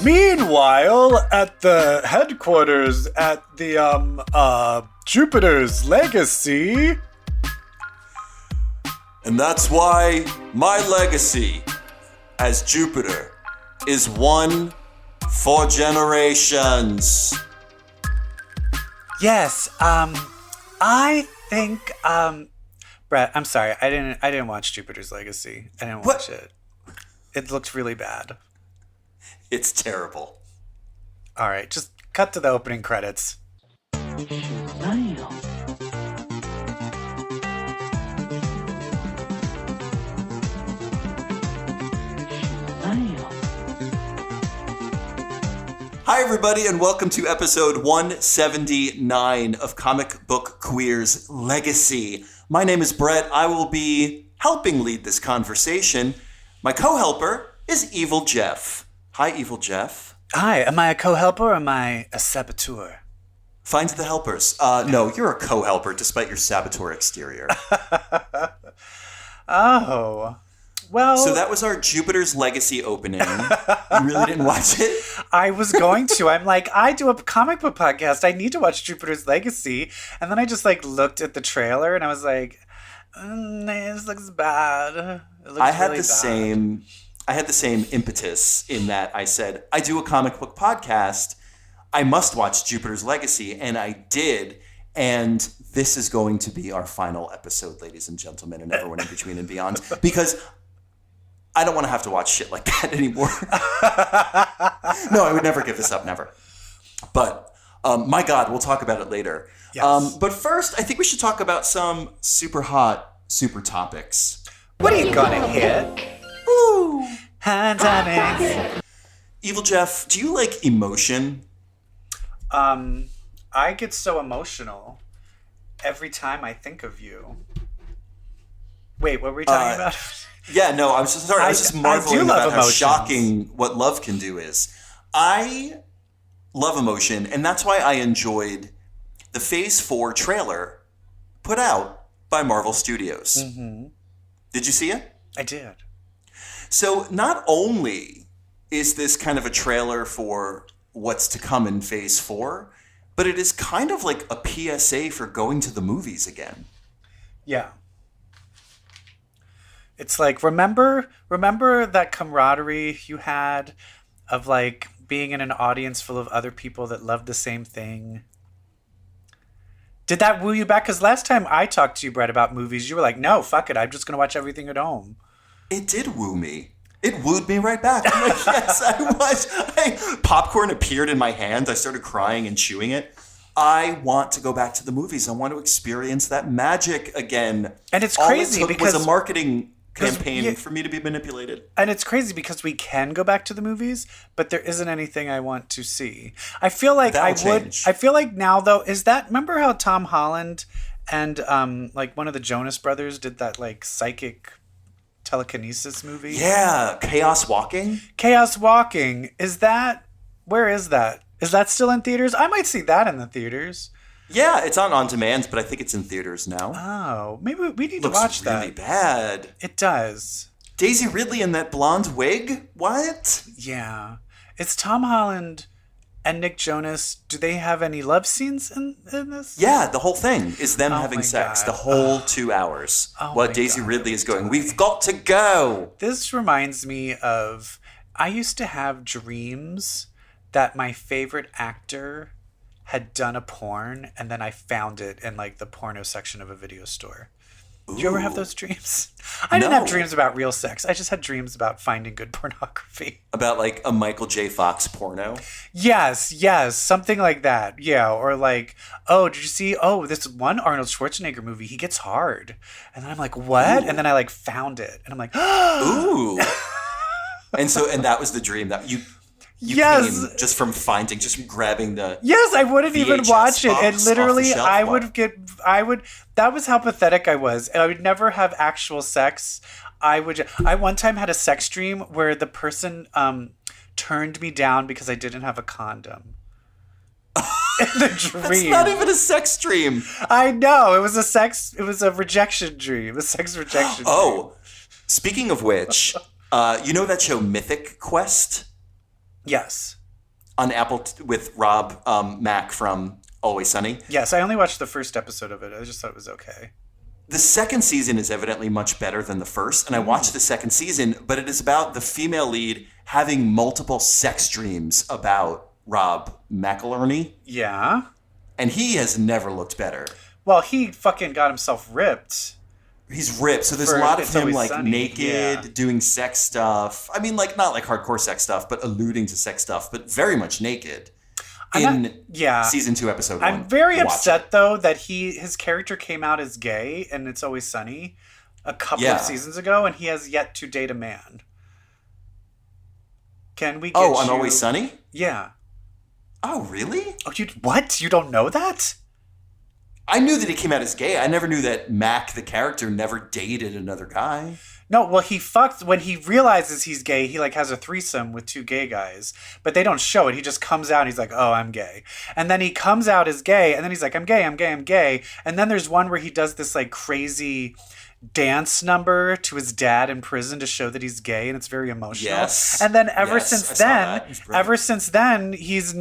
Meanwhile, at the headquarters at the Jupiter's Legacy. And that's why my legacy as Jupiter is one for generations. Yes, I think Brett, I'm sorry. I didn't watch Jupiter's Legacy. I didn't watch it. It looked really bad. It's terrible. All right, just cut to the opening credits. Hi, everybody, and welcome to episode 179 of Comic Book Queer's Legacy. My name is Brett. I will be helping lead this conversation. My co-helper is EvilJeff. Hi, EvilJeff. Hi, am I a co-helper or am I a saboteur? Find the helpers. No, you're a co-helper despite your saboteur exterior. Oh, well. So that was our Jupiter's Legacy opening. You really didn't watch it? I was going to. I'm like, I do a comic book podcast. I need to watch Jupiter's Legacy. And then I just looked at the trailer and I was like, this looks bad. It looks I had really the bad. I had the same impetus in that I said, I do a comic book podcast. I must watch Jupiter's Legacy. And I did. And this is going to be our final episode, ladies and gentlemen, and everyone in between and beyond. Because I don't want to have to watch shit like that anymore. No, I would never give this up, never. But my God, we'll talk about it later. Yes. But first, I think we should talk about some super hot, super topics. What are you gonna hit? Ooh. EvilJeff, do you like emotion? I get so emotional every time I think of you. Wait, what were we talking about? Yeah, no, I was just marveling about how shocking what love can do is. I love emotion, and that's why I enjoyed the Phase 4 trailer put out by Marvel Studios. Mm-hmm. Did you see it? I did. So not only is this kind of a trailer for what's to come in Phase 4, but it is kind of like a PSA for going to the movies again. Yeah. It's like, remember that camaraderie you had of being in an audience full of other people that loved the same thing? Did that woo you back? Because last time I talked to you, Brett, about movies, you were like, no, fuck it. I'm just going to watch everything at home. It did woo me. It wooed me right back. I'm like, yes, I was. Popcorn appeared in my hand. I started crying and chewing it. I want to go back to the movies. I want to experience that magic again. And it's crazy because it was a marketing campaign for me to be manipulated. And it's crazy because we can go back to the movies, but there isn't anything I want to see. I feel like I would. I feel like now though, remember how Tom Holland and one of the Jonas Brothers did that psychic telekinesis movie? Yeah, Chaos Walking. Chaos Walking. Where is that? Is that still in theaters? I might see that in the theaters. Yeah, it's on demand, but I think it's in theaters now. Oh, maybe we need to watch that. Looks really bad. It does. Daisy Ridley in that blonde wig? What? Yeah. It's Tom Holland and Nick Jonas. Do they have any love scenes in this? Yeah, the whole thing is them having sex. God. The whole 2 hours. While Daisy Ridley is going, we've got to go. This reminds me of, I used to have dreams that my favorite actor had done a porn, and then I found it in the porno section of a video store. Did you ever have those dreams? I didn't have dreams about real sex. I just had dreams about finding good pornography. About a Michael J. Fox porno? Yes, something like that. Yeah, or oh, did you see, this one Arnold Schwarzenegger movie, he gets hard. And then I'm like, what? Ooh. And then I found it. And I'm like, ooh. And that was the dream that you yes, came just from grabbing the yes, I wouldn't VHS even watch it, and literally I that was how pathetic I was, and I would never have actual sex. I one time had a sex dream where the person turned me down because I didn't have a condom. In the dream. That's not even a sex dream. I know, it was a rejection dream, a sex rejection dream. Speaking of which, you know that show Mythic Quest? Yes. On Apple with Rob Mack from Always Sunny. Yes, I only watched the first episode of it. I just thought it was okay. The second season is evidently much better than the first, and I watched the second season, but it is about the female lead having multiple sex dreams about Rob McElhenney, Yeah. and he has never looked better. Well, he fucking got himself ripped. He's ripped, so there's For a lot of It's him Always like Sunny, naked, yeah. doing sex stuff. I mean, like not like hardcore sex stuff, but alluding to sex stuff, but very much naked. Season 2, episode 1. I'm very Watch upset it. though that his character came out as gay and It's Always Sunny a couple of seasons ago, and he has yet to date a man. Can we get on Always Sunny? Yeah. Oh, really? Oh, what? You don't know that? I knew that he came out as gay. I never knew that Mac, the character, never dated another guy. No, well, he fucks when he realizes he's gay. He like has a threesome with 2 gay guys, but they don't show it. He just comes out and he's like, "Oh, I'm gay," and then he comes out as gay, and then he's like, "I'm gay, I'm gay, I'm gay," and then there's one where he does this like crazy dance number to his dad in prison to show that he's gay, and it's very emotional. Yes. And then I saw that. It's brilliant. ever since then, he's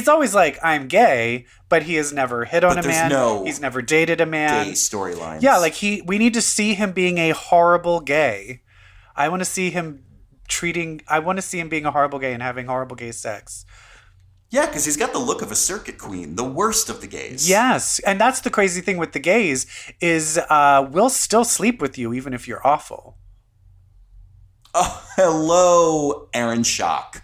always like, "I'm gay," but he has never hit on a man. He's neber dated a man. Gay storylines. Yeah, like we need to see him being a horrible gay. I want to see him being a horrible gay and having horrible gay sex. Yeah, because he's got the look of a circuit queen, the worst of the gays. Yes, and that's the crazy thing with the gays is we'll still sleep with you even if you're awful. Oh, hello, Aaron Schock.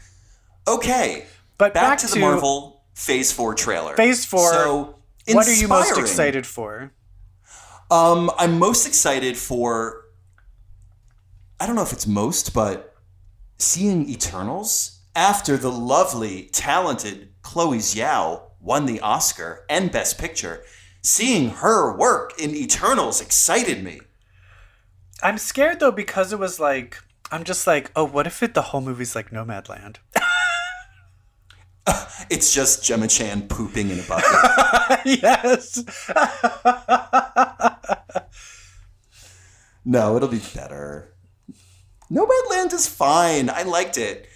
Okay, but back to the Marvel Phase 4 trailer. Phase 4, so, what are you most excited for? I'm most excited for, I don't know if it's most, but seeing Eternals after the lovely, talented Chloe Zhao won the Oscar and Best Picture. Seeing her work in Eternals excited me. I'm scared though because it was like, I'm just like, oh, what if the whole movie's like Nomadland? It's just Gemma Chan pooping in a bucket. Yes. No, it'll be better. Nomadland is fine. I liked it.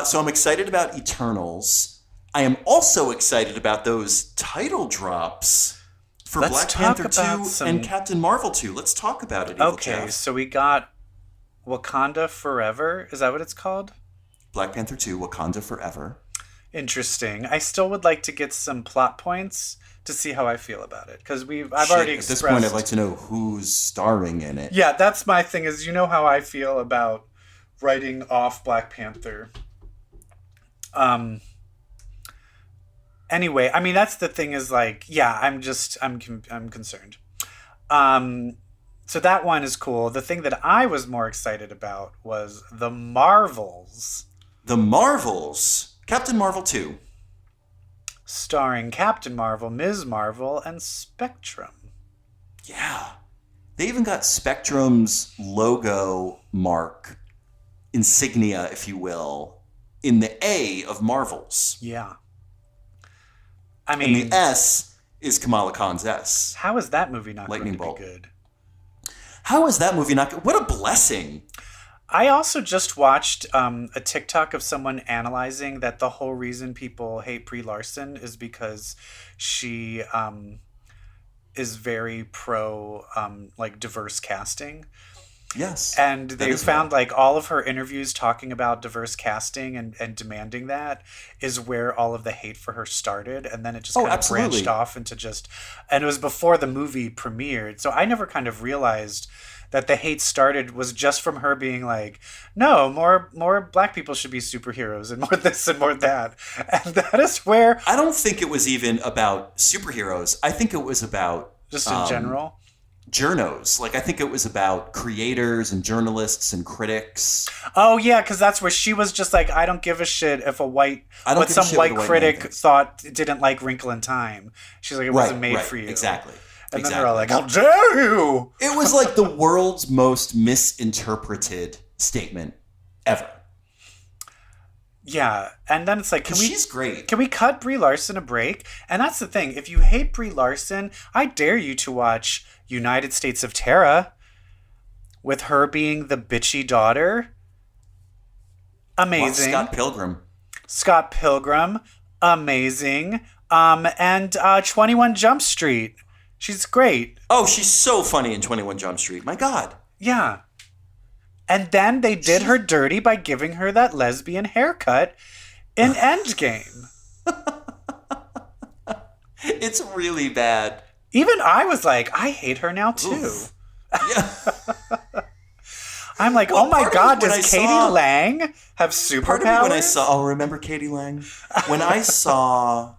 So I'm excited about Eternals. I am also excited about those title drops for Black Panther 2 and Captain Marvel 2. Let's talk about it, Okay, so we got Wakanda Forever. Is that what it's called? Black Panther 2, Wakanda Forever. Interesting. I still would like to get some plot points to see how I feel about it. Because I've already expressed... At this point, I'd like to know who's starring in it. Yeah, that's my thing is, you know how I feel about writing off Black Panther. Anyway, I mean, that's the thing is like, yeah, I'm concerned. So that one is cool. The thing that I was more excited about was the Marvels. The Marvels. Captain Marvel 2. Starring Captain Marvel, Ms. Marvel, and Spectrum. Yeah. They even got Spectrum's logo mark, insignia, if you will, in the A of Marvels. Yeah. I mean... And the S is Kamala Khan's S. How is that movie not Lightning going to bolt. be good? How is that movie not good? What a blessing. I also just watched a TikTok of someone analyzing that the whole reason people hate Brie Larson is because she is very pro like diverse casting. Yes. And they found like all of her interviews talking about diverse casting and demanding that is where all of the hate for her started. And then it just kind of branched off into and it was before the movie premiered. So I never kind of realized that the hate started was just from her being like, no, more black people should be superheroes and more this and more that. And that is where... I don't think it was even about superheroes. I think it was about... Just in general? Journos. Like, I think it was about creators and journalists and critics. Oh, yeah, because that's where she was just like, I don't give a shit if some white critic thought didn't like Wrinkle in Time. She's like, it wasn't made for you. Exactly. And then they're all like, how dare you? It was like the world's most misinterpreted statement ever. Yeah, and then it's like, she's great. Can we cut Brie Larson a break? And that's the thing. If you hate Brie Larson, I dare you to watch United States of Terra with her being the bitchy daughter. Amazing. Watch Scott Pilgrim. Scott Pilgrim, amazing. And 21 Jump Street. She's great. Oh, she's so funny in 21 Jump Street. My God. Yeah. And then they did her dirty by giving her that lesbian haircut in Endgame. It's really bad. Even I was like, I hate her now too. Oof. Yeah. I'm like, Well, oh my God, does Katie saw- Lang have superpowers? Part of me when I saw, remember Katie Lang? When I saw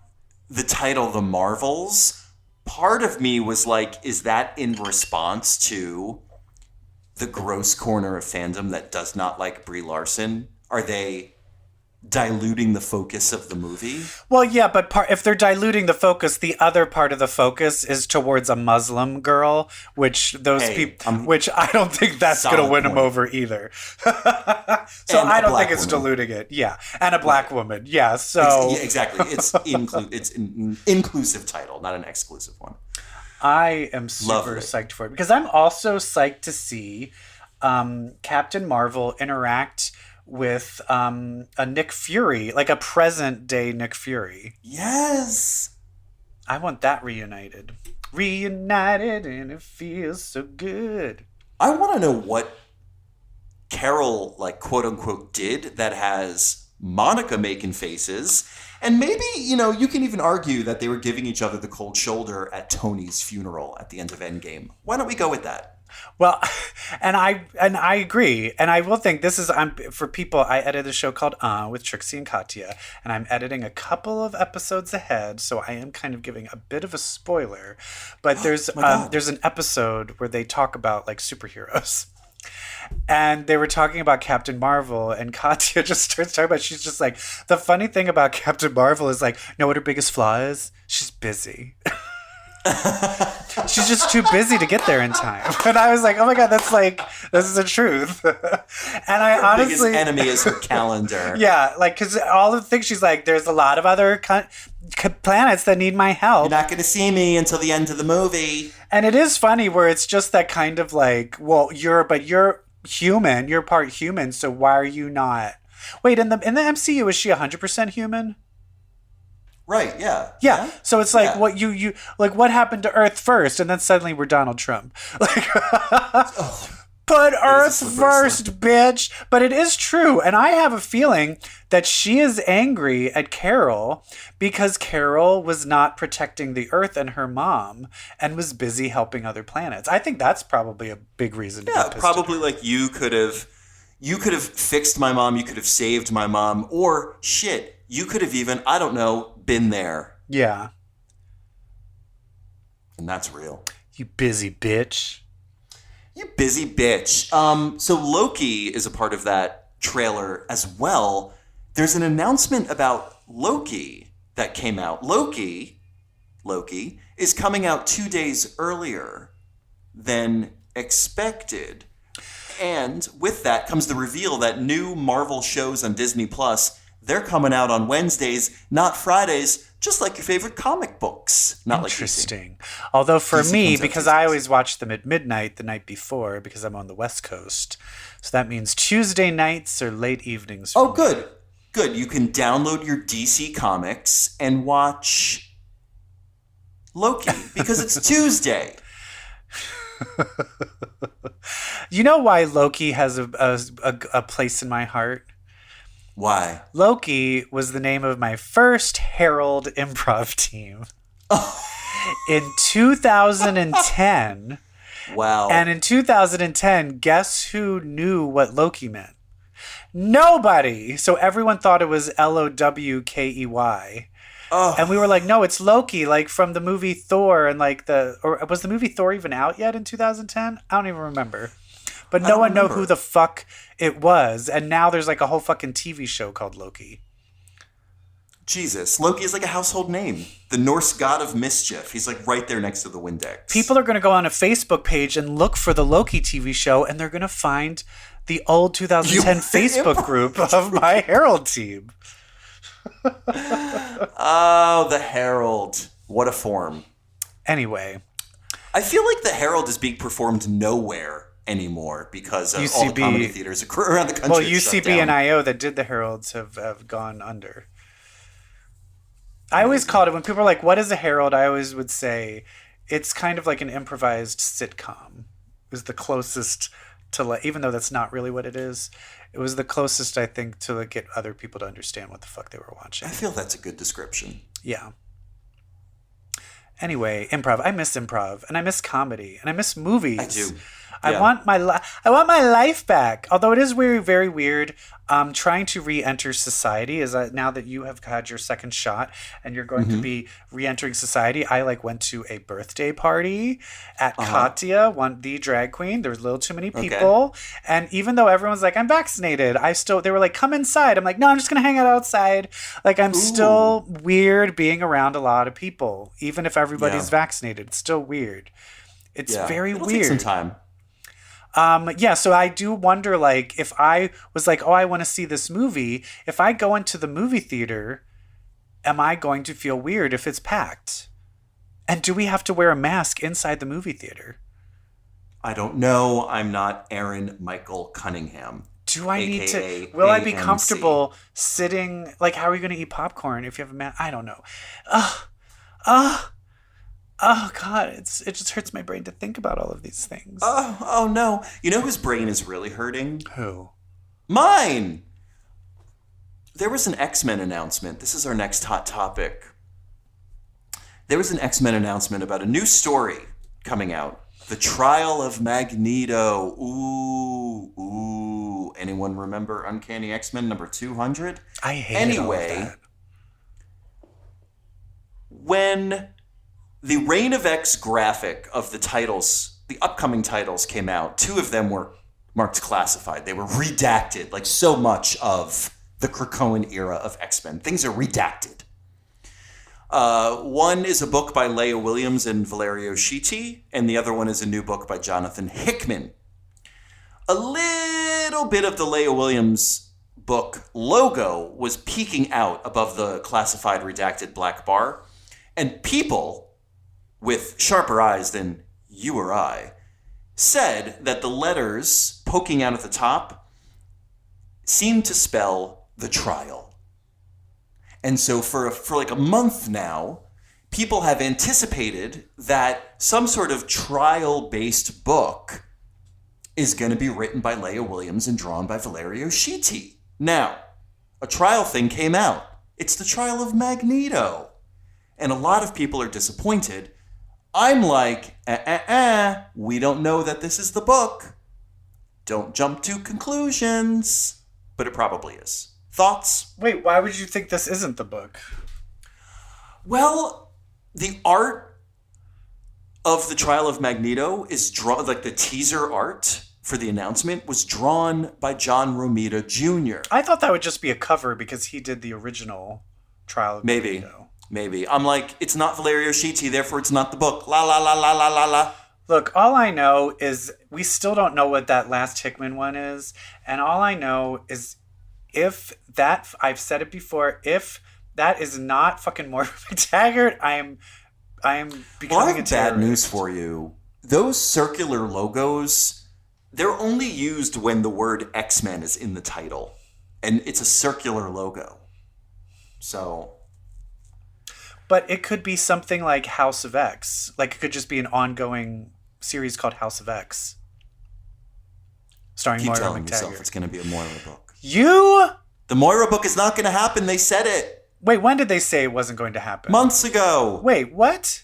the title, The Marvels, part of me was like, is that in response to the gross corner of fandom that does not like Brie Larson? Are they diluting the focus of the movie? Well, yeah, but if they're diluting the focus, the other part of the focus is towards a Muslim girl, which which I don't think that's going to win them over either. So I don't think it's diluting it. Yeah, and a black woman. Yeah, so exactly. It's an inclusive title, not an exclusive one. I am super psyched for it because I'm also psyched to see Captain Marvel interact with a Nick Fury, like a present day Nick Fury. Yes. I want that reunited. Reunited and it feels so good. I want to know what Carol, like, quote unquote, did that has Monica making faces. And maybe, you can even argue that they were giving each other the cold shoulder at Tony's funeral at the end of Endgame. Why don't we go with that? Well, and I agree, and I will think this is for people. I edited a show called with Trixie and Katya, and I'm editing a couple of episodes ahead, so I am kind of giving a bit of a spoiler. But there's an episode where they talk about like superheroes. And they were talking about Captain Marvel, and Katya just starts talking about. She's just like, the funny thing about Captain Marvel is like, know what her biggest flaw is? She's busy. She's just too busy to get there in time. And I was like, oh my God, this is the truth. And I honestly, biggest enemy is her calendar. Yeah, like, because all the things she's like, there's a lot of other planets that need my help. You're not going to see me until the end of the movie. And it is funny where it's just that kind of like, well, you're human, you're part human, so why are you not? Wait, in the MCU, is she 100% human? Right, yeah. Yeah. So it's like what you like what happened to Earth first, and then suddenly we're Donald Trump. Like put Earth first, bitch. But it is true. And I have a feeling that she is angry at Carol because Carol was not protecting the Earth and her mom and was busy helping other planets. I think that's probably a big reason to be pissed probably at her. Like you could have fixed my mom, you could have saved my mom, or shit, you could have even, I don't know, been there. Yeah. And that's real. You busy bitch. You busy bitch. So Loki is a part of that trailer as well. There's an announcement about Loki that came out. Loki is coming out 2 days earlier than expected. And with that comes the reveal that new Marvel shows on Disney Plus, they're coming out on Wednesdays, not Fridays, just like your favorite comic books. Not interesting. Like although for DC me, because I always watch them at midnight the night before because I'm on the West Coast. So that means Tuesday nights or late evenings. Oh, good. Good. You can download your DC comics and watch Loki because it's Tuesday. You know why Loki has a place in my heart? Why? Loki was the name of my first Herald improv team. In 2010. Wow. And in 2010, guess who knew what Loki meant? Nobody. So everyone thought it was Lowkey. Oh. And we were like, no, it's Loki, like from the movie Thor, and like or was the movie Thor even out yet in 2010? I don't even remember. But no one knew who the fuck it was. And now there's like a whole fucking TV show called Loki. Jesus. Loki is like a household name. The Norse god of mischief. He's like right there next to the Windex. People are going to go on a Facebook page and look for the Loki TV show, and they're going to find the old 2010 Facebook group of my Herald team. Oh, the Herald. What a form. Anyway. I feel like the Herald is being performed nowhere anymore because of all the UCB. comedy theaters around the country. Well, have shut UCB and down. IO that did the Heralds have gone under. I always called it, when people are like, what is a Herald? I always would say it's kind of like an improvised sitcom. It was the closest to, like, even though that's not really what it is, it was the closest, I think, to like, get other people to understand what the fuck they were watching. I feel that's a good description. Yeah. Anyway, improv. I miss improv, and I miss comedy, and I miss movies. I do. I Yeah. want my life back. Although it is very, very weird. Trying to re-enter society is now that you have had your second shot and you're going to be re-entering society. I went to a birthday party at Katya, the drag queen. There was a little too many people, and even though everyone's like, I'm vaccinated, they were like, come inside. I'm like, no, I'm just gonna hang out outside. Like, I'm still weird being around a lot of people, even if everybody's vaccinated. It's still weird. It's very It'll weird. take some time. So I do wonder, like, if I was like, oh, I want to see this movie, if I go into the movie theater, am I going to feel weird if it's packed? And do we have to wear a mask inside the movie theater? I don't know. I'm not Aaron Michael Cunningham. Do I need AKA to? Will I be AMC. comfortable sitting? Like, how are you going to eat popcorn if you have a mask? I don't know. Oh God, it just hurts my brain to think about all of these things. Oh no. You know whose brain is really hurting? Who? Mine! There was an X-Men announcement. This is our next hot topic. There was an X-Men announcement about a new story coming out. The Trial of Magneto. Ooh. Anyone remember Uncanny X-Men number 200? I hate all of Anyway, that. when the Reign of X graphic of the titles, the upcoming titles came out, 2 of them were marked classified. They were redacted, like so much of the Krakoan era of X-Men. Things are redacted. One is a book by Leah Williams and Valerio Schiti, and the other one is a new book by Jonathan Hickman. A little bit of the Leah Williams book logo was peeking out above the classified redacted black bar, and people with sharper eyes than you or I said that the letters poking out at the top seemed to spell the trial. And so for like a month now, people have anticipated that some sort of trial-based book is going to be written by Leah Williams and drawn by Valerio Schiti. Now, a trial thing came out. It's the Trial of Magneto. And a lot of people are disappointed. I'm like, we don't know that this is the book. Don't jump to conclusions. But it probably is. Thoughts? Wait, why would you think this isn't the book? Well, the art of the Trial of Magneto is drawn, like the teaser art for the announcement was drawn by John Romita Jr. I thought that would just be a cover because he did the original Trial of Magneto. Maybe. I'm like, it's not Valerio Schiti, therefore it's not the book. La la la la la la la. Look, all I know is we still don't know what that last Hickman one is. And all I know is if that, I've said it before, if that is not fucking Moira McTaggart, I am becoming Well, I a have terrorist. bad news for you. Those circular logos, they're only used when the word X-Men is in the title. And it's a circular logo. So... But it could be something like House of X. Like, it could just be an ongoing series called House of X. Starring keep Moira telling yourself McTaggart. it's going to be a Moira book. You? The Moira book is not going to happen. They said it Wait, when did they say it wasn't going to happen? months ago. Wait, what?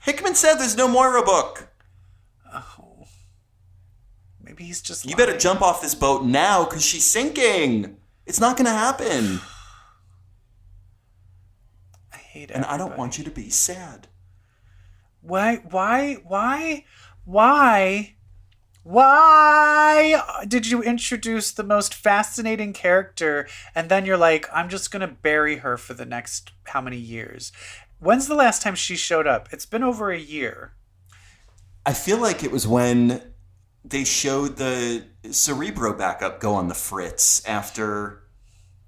Hickman said there's no Moira book. Oh. Maybe he's just You lying. better jump off this boat now because she's sinking. It's not going to happen. I hate And I don't everybody. want you to be sad. Why did you introduce the most fascinating character and then you're like, I'm just going to bury her for the next how many years? When's the last time she showed up? It's been over a year. I feel like it was when they showed the Cerebro backup go on the fritz after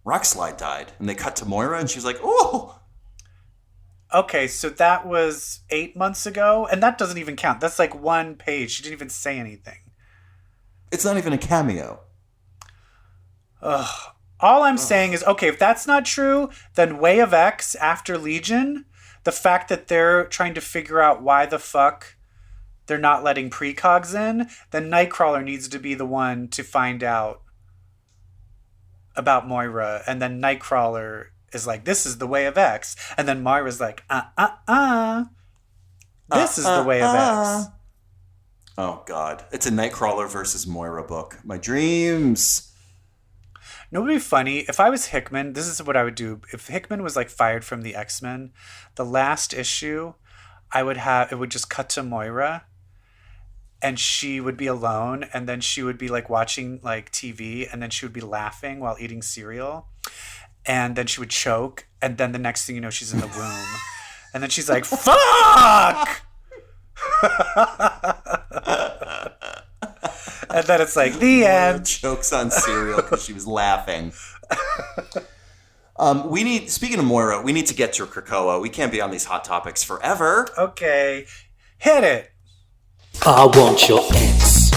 Rockslide died. And they cut to Moira and she was like, oh! Okay, so that was 8 months ago, and that doesn't even count. That's like one page. She didn't even say anything. It's not even a cameo. Ugh. All I'm saying is, okay, if that's not true, then Way of X after Legion, the fact that they're trying to figure out why the fuck they're not letting precogs in, then Nightcrawler needs to be the one to find out about Moira. And then Nightcrawler is like, this is the Way of X. And then Moira's like, this is the Way of X. Oh, God. It's a Nightcrawler versus Moira book. My dreams. No, it would be funny if I was Hickman. This is what I would do. If Hickman was like fired from the X-Men, the last issue, it would just cut to Moira, and she would be alone, and then she would be like watching like TV, and then she would be laughing while eating cereal, and then she would choke, and then the next thing you know, she's in the room, and then she's like, "Fuck!" And then it's like the end. Chokes on cereal because she was laughing. Speaking of Moira, we need to get to Krakoa. We can't be on these hot topics forever. Okay, hit it. I want your ex.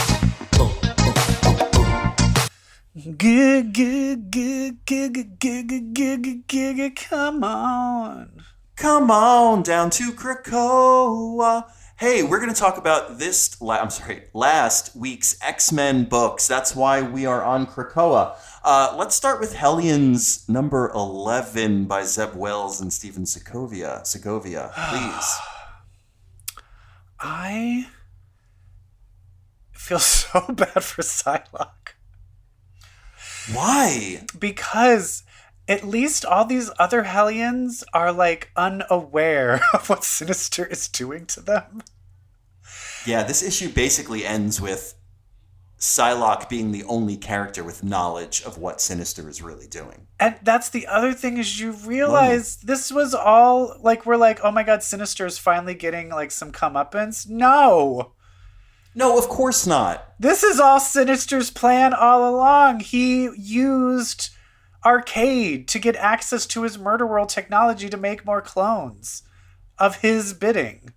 Come on down to Krakoa. Hey, we're going to talk about last week's X-Men books. That's why we are on Krakoa. Let's start with Hellions number 11 by Zeb Wells and Stephen Segovia. Please. I feel so bad for Psylocke. Why? Because at least all these other Hellions are like unaware of what Sinister is doing to them. Yeah, this issue basically ends with Psylocke being the only character with knowledge of what Sinister is really doing. And that's the other thing is you realize this was all like, we're like, oh my God, Sinister is finally getting like some comeuppance. No, of course not. This is all Sinister's plan all along. He used Arcade to get access to his Murder World technology to make more clones of his bidding.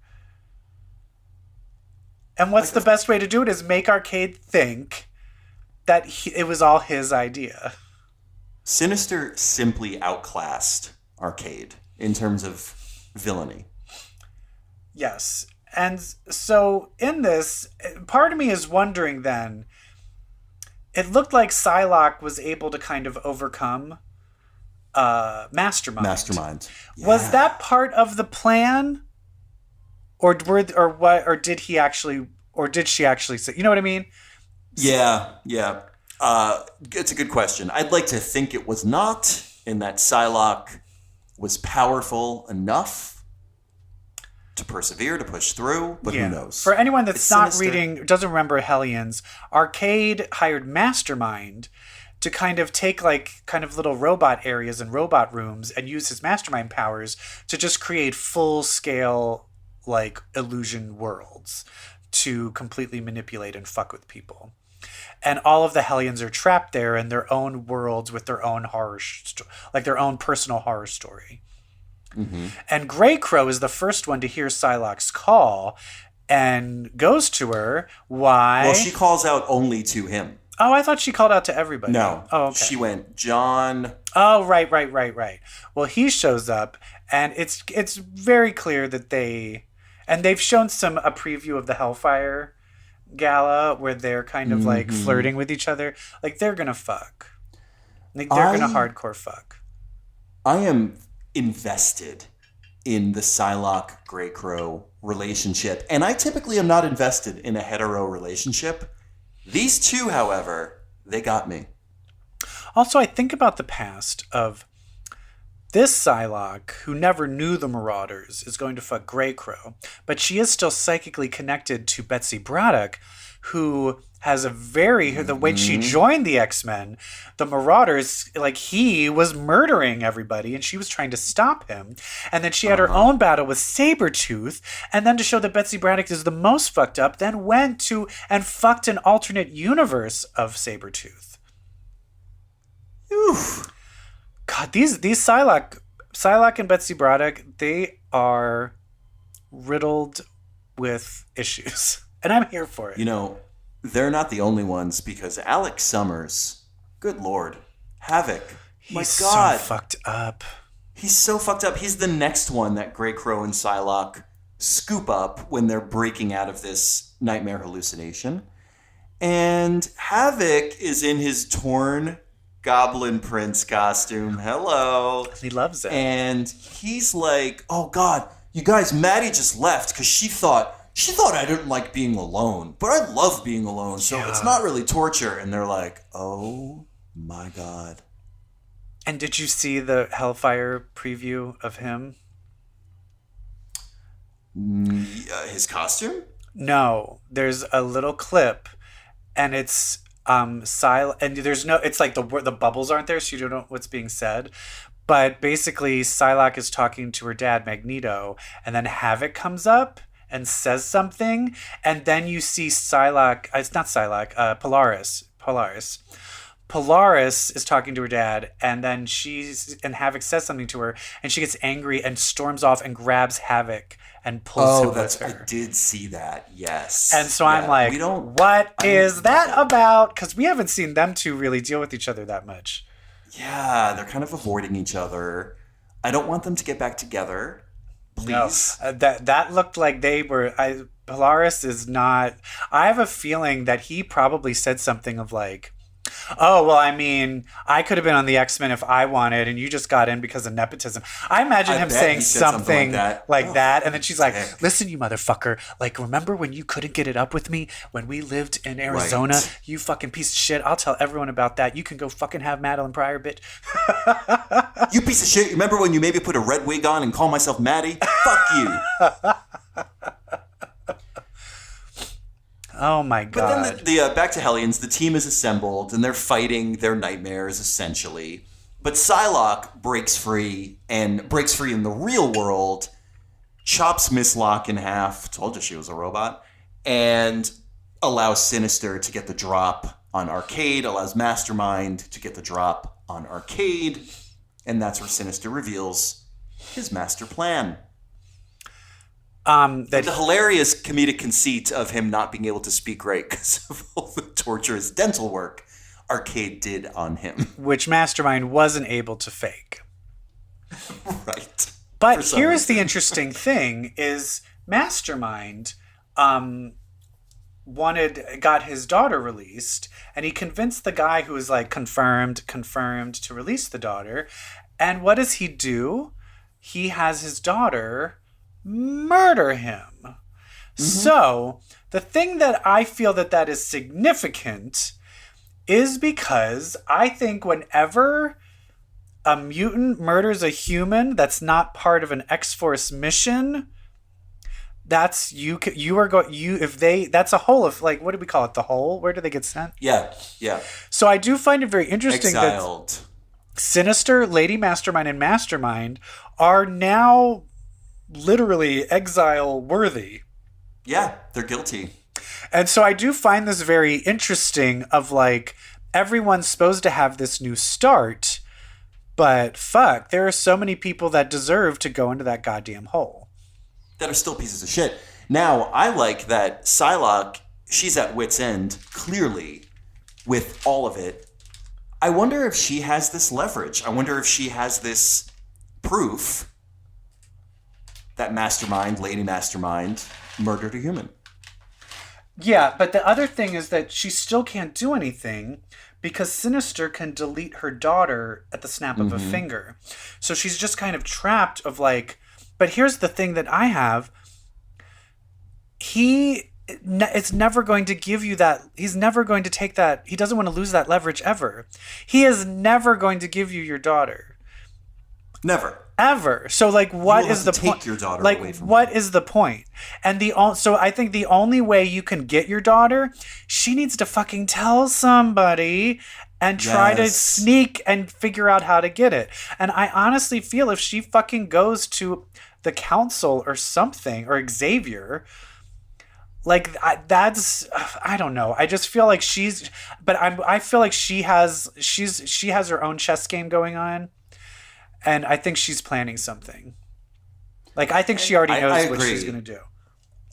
And what's the best way to do it is make Arcade think that it was all his idea. Sinister simply outclassed Arcade in terms of villainy. Yes. And so in this, part of me is wondering then, it looked like Psylocke was able to kind of overcome Mastermind. Yeah. Was that part of the plan? Or did she actually say, you know what I mean? Yeah. It's a good question. I'd like to think it was not, in that Psylocke was powerful enough to persevere, to push through, but who knows? For anyone that's not reading, doesn't remember Hellions, Arcade hired Mastermind to kind of take like kind of little robot areas and robot rooms and use his Mastermind powers to just create full-scale like illusion worlds to completely manipulate and fuck with people. And all of the Hellions are trapped there in their own worlds with their own horror, like their own personal horror story. Mm-hmm. And Grey Crow is the first one to hear Psylocke's call and goes to her. Why? Well, she calls out only to him. Oh, I thought she called out to everybody. No. Oh, okay. She went, John. Oh, right. Well, he shows up, and it's very clear that they've shown a preview of the Hellfire Gala where they're kind of like flirting with each other. Like they're gonna fuck. Like they're gonna hardcore fuck. I am invested in the Psylocke Grey Crow relationship, and I typically am not invested in a hetero relationship. These two, however, they got me. Also, I think about the past of this Psylocke, who never knew the Marauders, is going to fuck Grey Crow, but she is still psychically connected to Betsy Braddock, who has the way she joined the X-Men, the Marauders, like he was murdering everybody and she was trying to stop him. And then she had her own battle with Sabretooth. And then to show that Betsy Braddock is the most fucked up, then went to and fucked an alternate universe of Sabretooth. Oof. God, these Psylocke and Betsy Braddock, they are riddled with issues. And I'm here for it. You know, they're not the only ones, because Alex Summers, good Lord, Havoc, my He's God. so fucked up. He's so fucked up. He's the next one that Grey Crow and Psylocke scoop up when they're breaking out of this nightmare hallucination. And Havoc is in his torn Goblin Prince costume. Hello. He loves it. And he's like, oh God, you guys, Maddie just left because she thought I didn't like being alone, but I love being alone, so it's not really torture. And they're like, oh my God. And did you see the Hellfire preview of him? His costume? No, there's a little clip, and it's silent, and there's no. It's like the bubbles aren't there, so you don't know what's being said. But basically, Psylocke is talking to her dad, Magneto, and then Havoc comes up and says something, and then you see Psylocke. It's not Psylocke. Polaris. Polaris is talking to her dad, and then Havoc says something to her, and she gets angry and storms off and grabs Havoc and pulls him with her. I did see that, yes. And so I'm like, what is that about? Because we haven't seen them two really deal with each other that much. Yeah, they're kind of avoiding each other. I don't want them to get back together. Please. No, that looked like they were. Polaris is not. I have a feeling that he probably said something of like, oh, well, I mean, I could have been on the X-Men if I wanted, and you just got in because of nepotism. I imagine him saying something like that. And then she's like, listen, you motherfucker. Like, remember when you couldn't get it up with me when we lived in Arizona? Right. You fucking piece of shit. I'll tell everyone about that. You can go fucking have Madeline Pryor, bitch. You piece of shit. Remember when you made me put a red wig on and call myself Maddie? Fuck you. Oh my God. But then back to Hellions, the team is assembled and they're fighting their nightmares essentially. But Psylocke breaks free in the real world, chops Miss Locke in half, told you she was a robot, and allows Sinister to get the drop on Arcade, allows Mastermind to get the drop on Arcade, and that's where Sinister reveals his master plan. The hilarious comedic conceit of him not being able to speak right because of all the torturous dental work Arcade did on him. Which Mastermind wasn't able to fake. Right. But here's the interesting thing is Mastermind got his daughter released, and he convinced the guy who was like confirmed to release the daughter. And what does he do? He has his daughter murder him. Mm-hmm. So the thing that I feel that is significant is because I think whenever a mutant murders a human that's not part of an X-Force mission, that's that's a hole of, like, what do we call it? The hole? Where do they get sent? Yeah. So I do find it very interesting Exiled. that Sinister, Lady Mastermind, and Mastermind are now literally exile worthy. Yeah, they're guilty. And so I do find this very interesting of like, everyone's supposed to have this new start, but fuck, there are so many people that deserve to go into that goddamn hole. That are still pieces of shit. Now, I like that Psylocke, she's at wit's end, clearly, with all of it. I wonder if she has this leverage. I wonder if she has this proof that Lady Mastermind, murdered a human. Yeah, but the other thing is that she still can't do anything because Sinister can delete her daughter at the snap of a finger. So she's just kind of trapped of like, but here's the thing that I have. It's never going to give you that. He's never going to take that. He doesn't want to lose that leverage ever. He is never going to give you your daughter. Never. Ever. So like, what is the point? Take your daughter like, away from what her. is the point? And so I think the only way you can get your daughter, she needs to fucking tell somebody and try to sneak and figure out how to get it. And I honestly feel if she fucking goes to the council or something, or Xavier, like I don't know. I just feel like I feel like she has her own chess game going on. And I think she's planning something. Like, I think she already knows what she's going to do.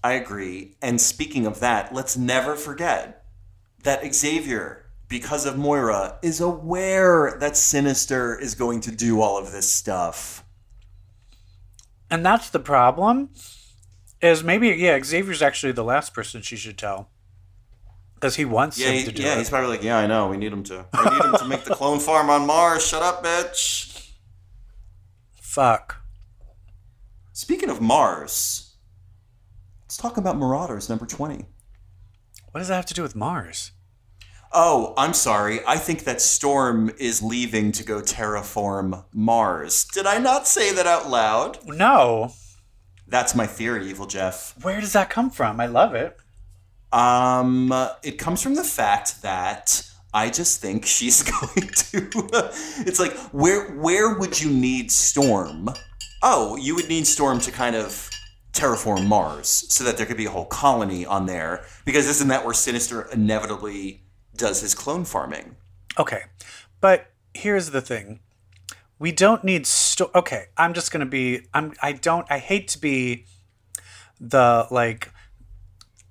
I agree. And speaking of that, let's never forget that Xavier, because of Moira, is aware that Sinister is going to do all of this stuff. And that's the problem, is maybe, Xavier's actually the last person she should tell. Because he wants him to do it. Yeah, he's probably like, yeah, I know, we need him to. We need him to make the clone farm on Mars. Shut up, bitch. Fuck. Speaking of Mars, let's talk about Marauders number 20. What does that have to do with Mars? Oh, I'm sorry. I think that Storm is leaving to go terraform Mars. Did I not say that out loud? No. That's my theory, EvilJeff. Where does that come from? I love it. It comes from the fact that I just think she's going to... It's like, where would you need Storm? Oh, you would need Storm to kind of terraform Mars so that there could be a whole colony on there. Because isn't that where Sinister inevitably does his clone farming? Okay, but here's the thing. We don't need... Okay, I'm just going to be... I hate to be the, like...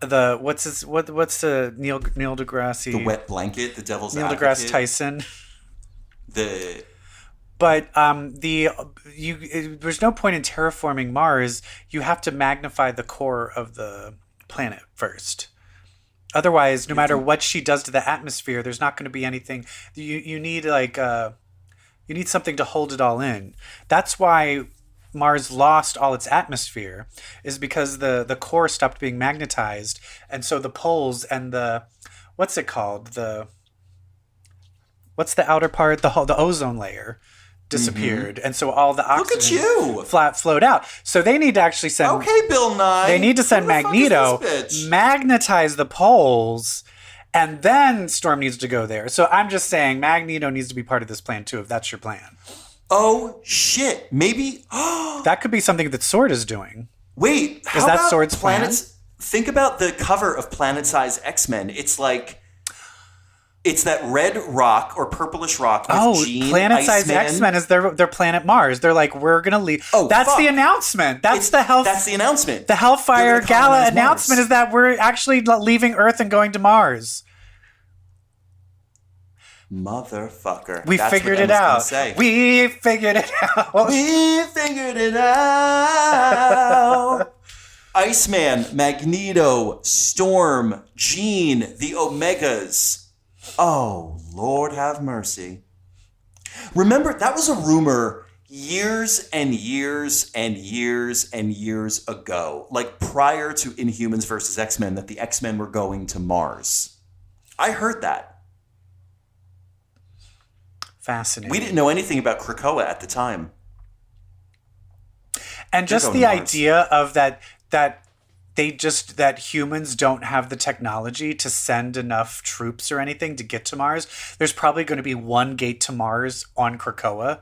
what's the Neil deGrasse... The wet blanket, the devil's Neil advocate. deGrasse Tyson. But there's no point in terraforming Mars. You have to magnify the core of the planet first. Otherwise, no matter what she does to the atmosphere, there's not going to be anything. You need you need something to hold it all in. That's why Mars lost all its atmosphere, is because the core stopped being magnetized, and so the poles and the what's it called what's the outer part, the ozone layer disappered, and so all the oxygen flowed out. So they need to actually send... Okay, Bill Nye. They need to send Magneto, magnetize the poles, and then Storm needs to go there. So I'm just saying Magneto needs to be part of this plan too, if that's your plan. Oh, shit. Maybe... that could be something that Sword is doing. Wait, is that Sword's plan? Think about the cover of Planet Size X-Men. It's like... It's that red rock or purplish rock with Jean, Planet-sized X-Men is their planet Mars. They're like, we're going to leave. Oh, that's the announcement. That's the announcement. The Hellfire Gala announcement is that we're actually leaving Earth and going to Mars. Motherfucker. We figured it out. We figured it out. We figured it out. Iceman, Magneto, Storm, Jean, the Omegas. Oh, Lord have mercy. Remember, that was a rumor years and years and years and years ago, like prior to Inhumans versus X-Men, that the X-Men were going to Mars. I heard that. Fascinating. We didn't know anything about Krakoa at the time. And just the idea of that humans don't have the technology to send enough troops or anything to get to Mars. There's probably going to be one gate to Mars on Krakoa,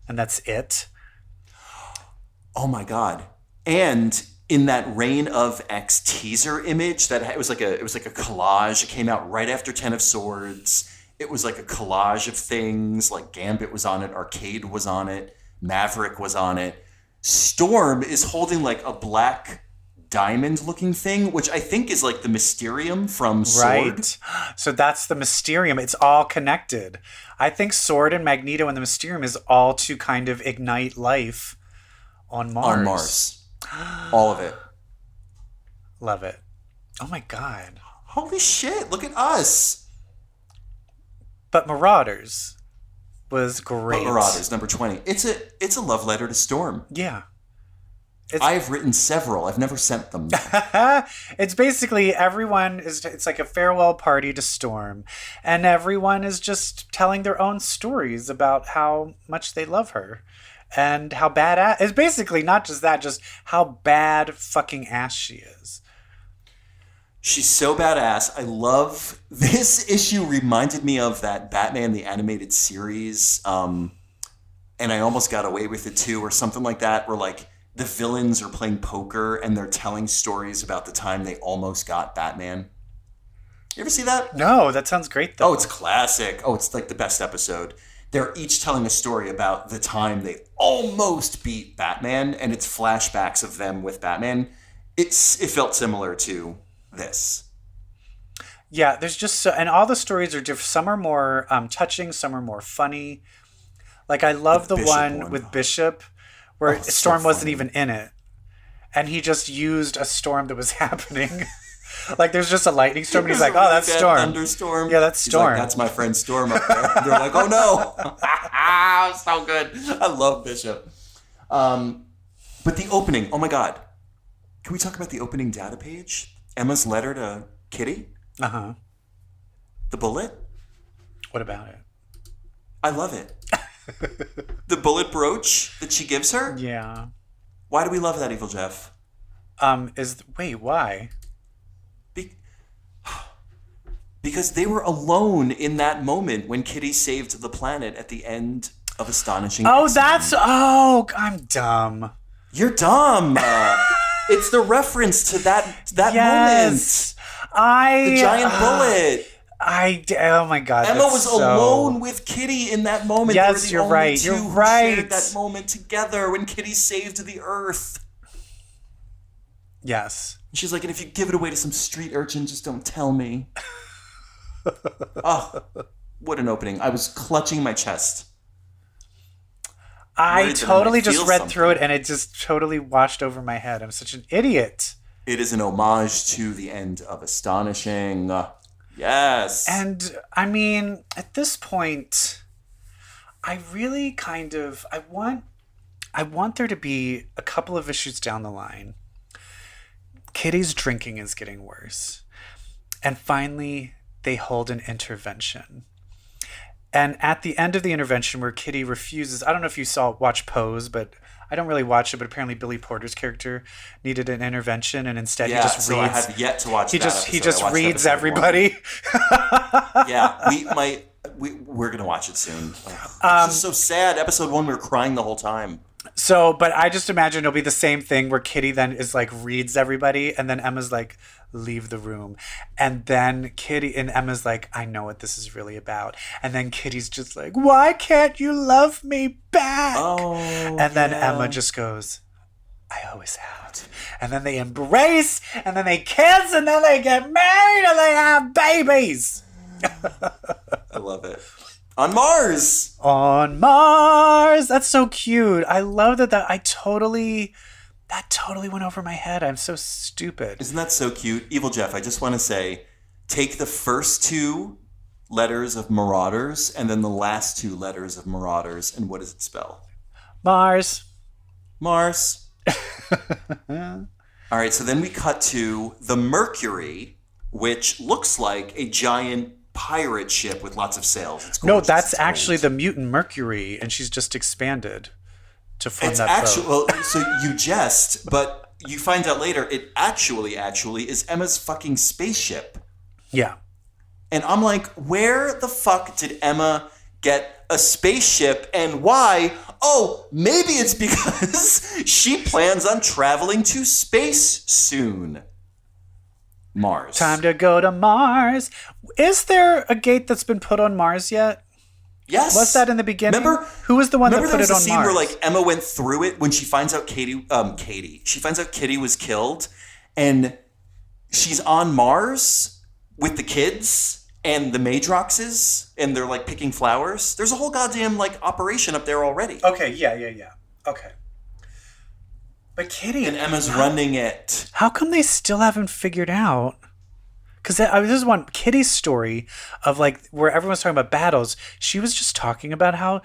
and that's it. Oh my God. And in that Reign of X teaser image, that it was like a collage. It came out right after 10 of Swords. It was like a collage of things, like Gambit was on it, Arcade was on it, Maverick was on it. Storm is holding like a black diamond-looking thing, which I think is like the Mysterium from Sword. Right. So that's the Mysterium. It's all connected. I think Sword and Magneto and the Mysterium is all to kind of ignite life on Mars. On Mars. All of it. Love it. Oh my God. Holy shit, look at us. But Marauders was great. But Marauders, number 20. It's a love letter to Storm. Yeah. I've written several. I've never sent them. It's basically it's like a farewell party to Storm. And everyone is just telling their own stories about how much they love her. And how badass. It's basically not just that, just how bad fucking ass she is. She's so badass. I love this issue. Reminded me of that Batman the Animated Series. And I almost got away with it too, or something like that, where like the villains are playing poker and they're telling stories about the time they almost got Batman. You ever see that? No, that sounds great though. Oh, it's classic. Oh, it's like the best episode. They're each telling a story about the time they almost beat Batman, and it's flashbacks of them with Batman. It felt similar to this. Yeah, there's just so, and all the stories are different. Some are more touching, some are more funny. Like I love the Bishop one with Bishop, where Oh, so Storm wasn't funny. even in it, and he just used a storm that was happening. Like there's just a lightning storm, and he's like, "Oh, that's Really bad Storm." Thunderstorm. Yeah, that's He's like, Storm. that's my friend Storm up there. They're like, oh no. So good. I love Bishop. But the opening, oh my God. Can we talk about the opening data page? Emma's letter to Kitty? Uh-huh. The bullet? What about it? I love it. The bullet brooch that she gives her? Yeah. Why do we love that, EvilJeff? Wait, why? Because they were alone in that moment when Kitty saved the planet at the end of Astonishing Oh, X-Men. I'm dumb. You're dumb. It's the reference to that Yes. moment. The giant bullet. Oh my God. Emma that's was so... alone with Kitty in that moment. Yes, They were the you're only right. two You're who right. shared that moment together when Kitty saved the Earth. Yes. And she's like, and if you give it away to some street urchin, just don't tell me. Oh, what an opening. I was clutching my chest. I Worried that I totally might just feel read through it something. and it just totally washed over my head. I'm such an idiot. It is an homage to the end of Astonishing. Yes. And I mean, at this point, I really I want there to be a couple of issues down the line. Kitty's drinking is getting worse. And finally, they hold an intervention. And at the end of the intervention where Kitty refuses, I don't know if you watch Pose, but I don't really watch it, but apparently Billy Porter's character needed an intervention and instead he just so reads. I have yet to watch He that just episode. I watched reads episode everybody. one. Yeah, we're gonna watch it soon. It's just so sad. Episode 1, we were crying the whole time. So, but I just imagine it'll be the same thing where Kitty then is like reads everybody and then Emma's like, leave the room. And then Kitty and Emma's like, I know what this is really about. And then Kitty's just like, why can't you love me back? Oh, and then Emma just goes, I always have. And then they embrace and then they kiss and then they get married and they have babies. I love it. On Mars. On Mars. That's so cute. I love that that totally went over my head. I'm so stupid. Isn't that so cute? EvilJeff, I just want to say, take the first 2 letters of Marauders and then the last 2 letters of Marauders, and what does it spell? Mars. Mars. All right, so then we cut to the Mercury, which looks like a giant pirate ship with lots of sails. It's No, gorgeous. that's It's actually gold. the mutant Mercury, and she's just expanded to form It's that actually boat. well, so you jest, but you find out later it actually is Emma's fucking spaceship. Yeah. And I'm like, where the fuck did Emma get a spaceship and why? Oh, maybe it's because she plans on traveling to space soon. Mars. Time to go to Mars. Is there a gate that's been put on Mars yet? Yes. Was that in the beginning? Remember? Who was the one that Remember put there was it a on scene Mars? where like Emma went through it when she finds out she finds out Kitty was killed, and she's on Mars with the kids and the Madroxes, and they're like picking flowers. There's a whole goddamn like operation up there already. Okay, yeah. Okay. But Kitty... And Emma's running it. How come they still haven't figured out? Because this is one Kitty's story of like where everyone's talking about battles. She was just talking about how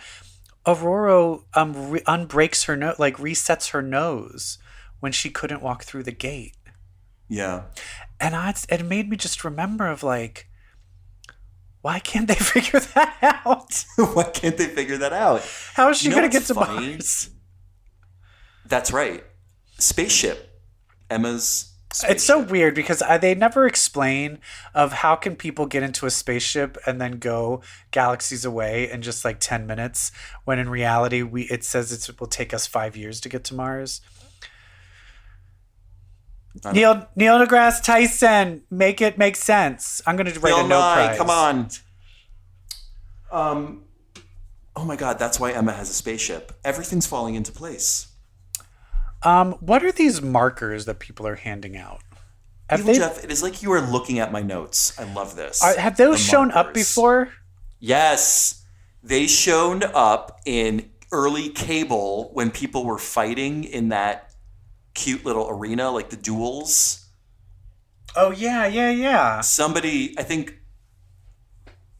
Aurora unbreaks her nose, like resets her nose when she couldn't walk through the gate. Yeah. And it made me just remember of like, why can't they figure that out? Why can't they figure that out? How is she You know going to get what's to funny? Mars? That's right. Spaceship. Emma's spaceship. It's so weird because they never explain of how can people get into a spaceship and then go galaxies away in just like 10 minutes when in reality it says it will take us 5 years to get to Mars. Neil deGrasse Tyson, make it make sense. I'm going to write a no prize. Come on. Oh my God, that's why Emma has a spaceship. Everything's falling into place. What are these markers that people are handing out? Have they, EvilJeff, it is like you are looking at my notes. I love this. have those The shown up markers. before? Yes. They showed up in early Cable when people were fighting in that cute little arena, like the duels. Oh, yeah, yeah, yeah. I think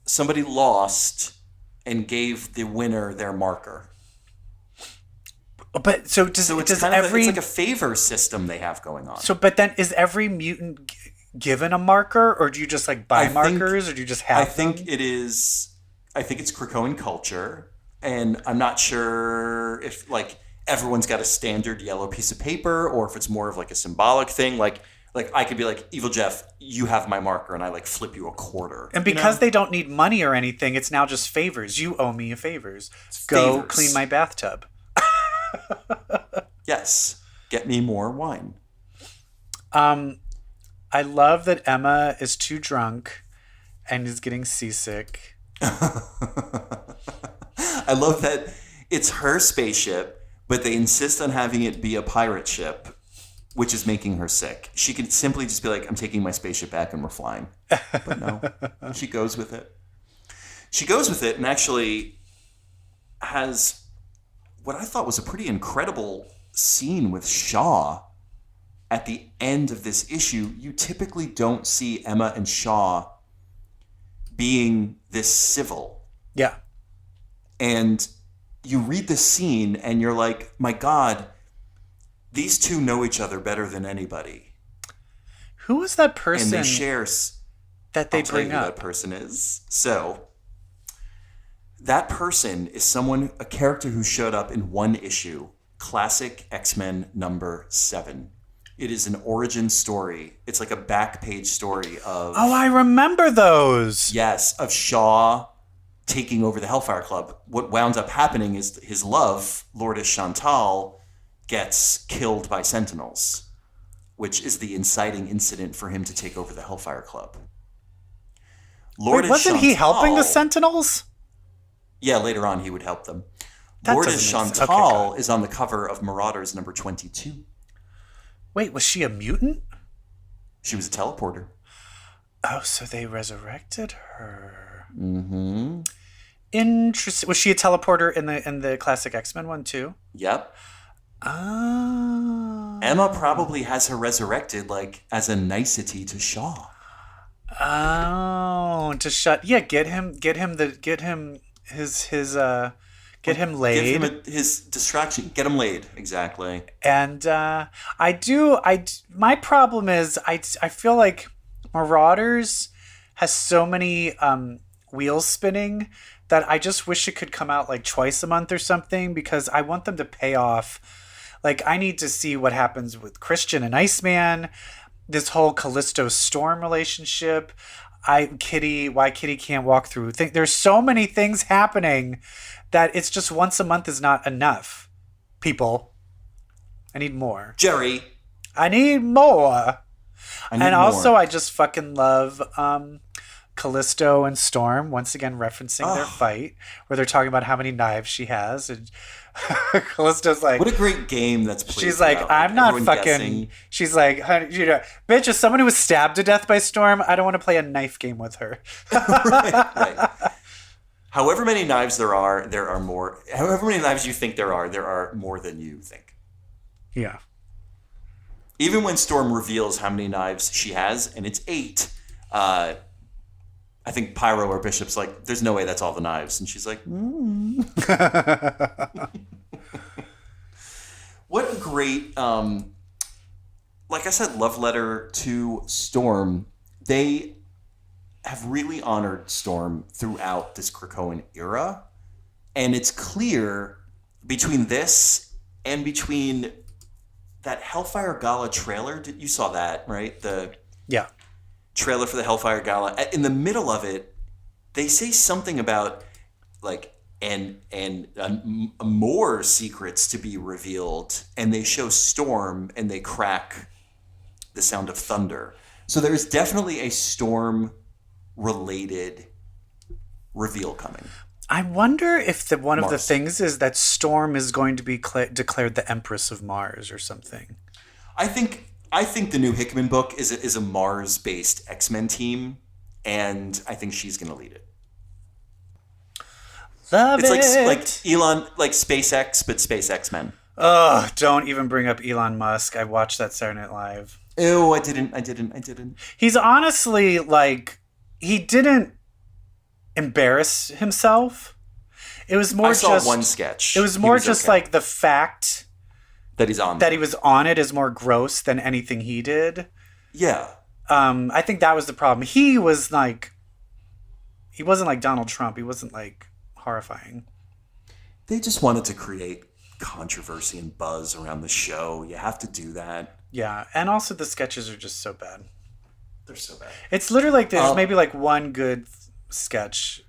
somebody lost and gave the winner their marker. But so does, So it's does kind of every... it's like a favor system they have going on. So, but then is every mutant given a marker, or do you just like buy markers, or do you just have I think them? it is. I think it's Krakoan culture, and I'm not sure if like everyone's got a standard yellow piece of paper, or if it's more of like a symbolic thing. Like I could be like, EvilJeff, you have my marker, and I like flip you a quarter. And because they don't need money or anything, it's now just favors. You owe me favors. Go favors. clean my bathtub. Yes, get me more wine. I love that Emma is too drunk and is getting seasick. I love that it's her spaceship, but they insist on having it be a pirate ship, which is making her sick. She could simply just be like, I'm taking my spaceship back and we're flying. But no, she goes with it. She goes with it and actually has what I thought was a pretty incredible scene with Shaw at the end of this issue. You typically don't see Emma and Shaw being this civil. Yeah. And you read the scene and you're like, my God, these two know each other better than anybody. Who was that And person they share... that they I'll tell you bring who up? that person is. So, that person is a character who showed up in one issue, Classic X-Men number 7. It is an origin story. It's like a back page story of... Oh, I remember those. Yes, of Shaw taking over the Hellfire Club. What wound up happening is his love, Lourdes Chantal, gets killed by Sentinels, which is the inciting incident for him to take over the Hellfire Club. Wait, wasn't he helping the Sentinels? Yeah, later on he would help them. That Lourdes doesn't make sense. Chantal Okay, is on the cover of Marauders number 22. Wait, was she a mutant? She was a teleporter. Oh, so they resurrected her. Mm-hmm. Interesting. Was she a teleporter in the classic X-Men one too? Yep. Oh. Emma probably has her resurrected like as a nicety to Shaw. Oh, to shut. Yeah, get him laid. Give him his distraction. Get him laid. Exactly. And my problem is I feel like Marauders has so many wheels spinning that I just wish it could come out like twice a month or something, because I want them to pay off. Like, I need to see what happens with Christian and Iceman, this whole Callisto Storm relationship. Why Kitty can't walk through. There's so many things happening that it's just once a month is not enough. People, I need more. Jerry. I need more. I need And more. also, I just fucking love Callisto and Storm once again referencing their fight, where they're talking about how many knives she has, and Callisto's like, What a great game that's played. she's like, throughout, I'm not everyone fucking. guessing. She's like, honey, bitch, as someone who was stabbed to death by Storm, I don't want to play a knife game with her. Right. However many knives there are more. However many knives you think there are more than you think. Yeah. Even when Storm reveals how many knives she has, and it's 8, I think Pyro or Bishop's like, there's no way that's all the knives. And she's like, What a great, like I said, love letter to Storm. They have really honored Storm throughout this Krakoan era. And it's clear between this and between that Hellfire Gala trailer. You saw that, right? The Yeah. trailer for the Hellfire Gala. In the middle of it, they say something about like and more secrets to be revealed, and they show Storm and they crack the sound of thunder. So there's definitely a Storm related reveal coming. I wonder if one of the Mars. things is that Storm is going to be declared the Empress of Mars or something. I think I think the new Hickman book is a Mars-based X-Men team, and I think she's going to lead it. Love it's it. like Elon, like SpaceX, but Space X-Men. Oh, don't even bring up Elon Musk. I watched that Saturday Night Live. Ew, I didn't. He's honestly like, he didn't embarrass himself. It was more I saw just one sketch. It was more just like the fact that he's on that he was on it is more gross than anything he did. Yeah. I think that was the problem. He wasn't like Donald Trump. He wasn't like horrifying. They just wanted to create controversy and buzz around the show. You have to do that. Yeah, and also the sketches are just so bad. They're so bad. It's literally like there's maybe like one good sketch,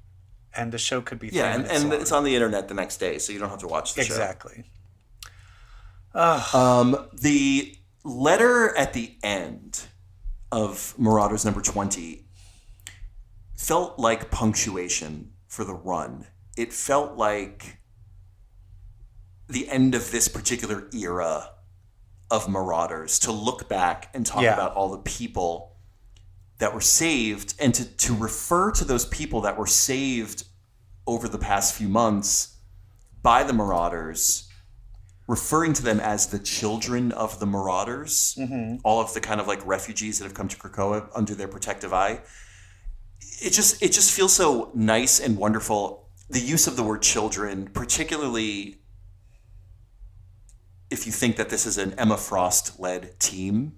and the show could be 3 minutes and long. it's on the internet the next day, so you don't have to watch the show. Exactly. The letter at the end of Marauders number 20 felt like punctuation for the run. It felt like the end of this particular era of Marauders, to look back and talk about all the people that were saved, and to refer to those people that were saved over the past few months by the Marauders, referring to them as the children of the Marauders, all of the kind of like refugees that have come to Krakoa under their protective eye. It just feels so nice and wonderful. The use of the word children, particularly if you think that this is an Emma Frost-led team,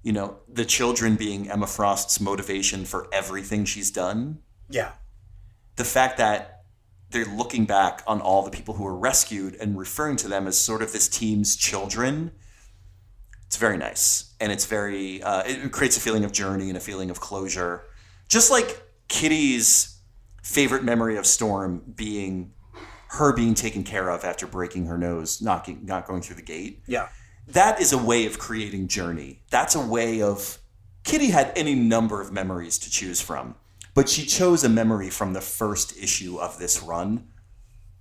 you know, the children being Emma Frost's motivation for everything she's done. Yeah. The fact that they're looking back on all the people who were rescued and referring to them as sort of this team's children, it's very nice. And it's very, it creates a feeling of journey and a feeling of closure. Just like Kitty's favorite memory of Storm being her being taken care of after breaking her nose, not going through the gate. Yeah. That is a way of creating journey. That's a way of... Kitty had any number of memories to choose from, but she chose a memory from the first issue of this run.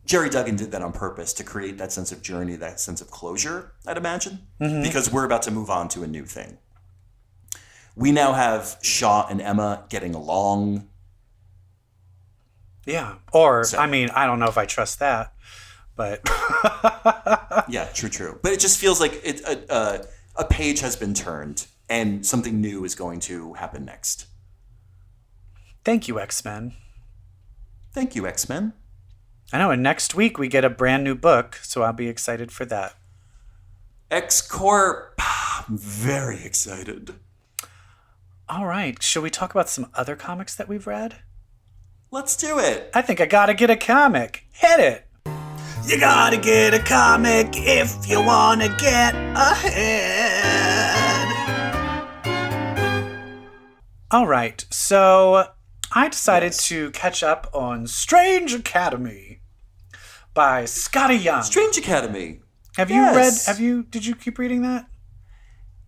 Jerry Duggan did that on purpose to create that sense of journey, that sense of closure, I'd imagine, because we're about to move on to a new thing. We now have Shaw and Emma getting along. Yeah. Or, so, I mean, I don't know if I trust that, but... Yeah, true. But it just feels like a page has been turned and something new is going to happen next. Thank you, X-Men. Thank you, X-Men. I know, and next week we get a brand new book, so I'll be excited for that. X-Corp. I'm very excited. All right. Shall we talk about some other comics that we've read? Let's do it. I think I gotta get a comic. Hit it. You gotta get a comic if you wanna get ahead. All right. So I decided to catch up on Strange Academy by Scotty Young. Strange Academy. Have you read? Did you keep reading that?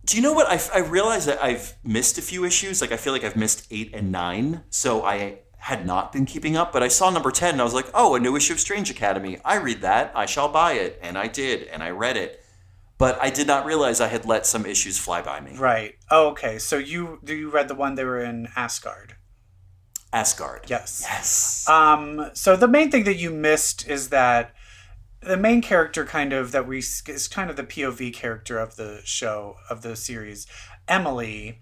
Do you know what? I realized that I've missed a few issues. Like, I feel like I've missed 8 and 9. So I had not been keeping up, but I saw number 10 and I was like, oh, a new issue of Strange Academy. I read that. I shall buy it. And I did. And I read it. But I did not realize I had let some issues fly by me. Right. Oh, okay. So you read the one they were in Asgard? Asgard. Yes. Yes. So the main thing that you missed is that the main character is kind of the POV character of the show, of the series, Emily,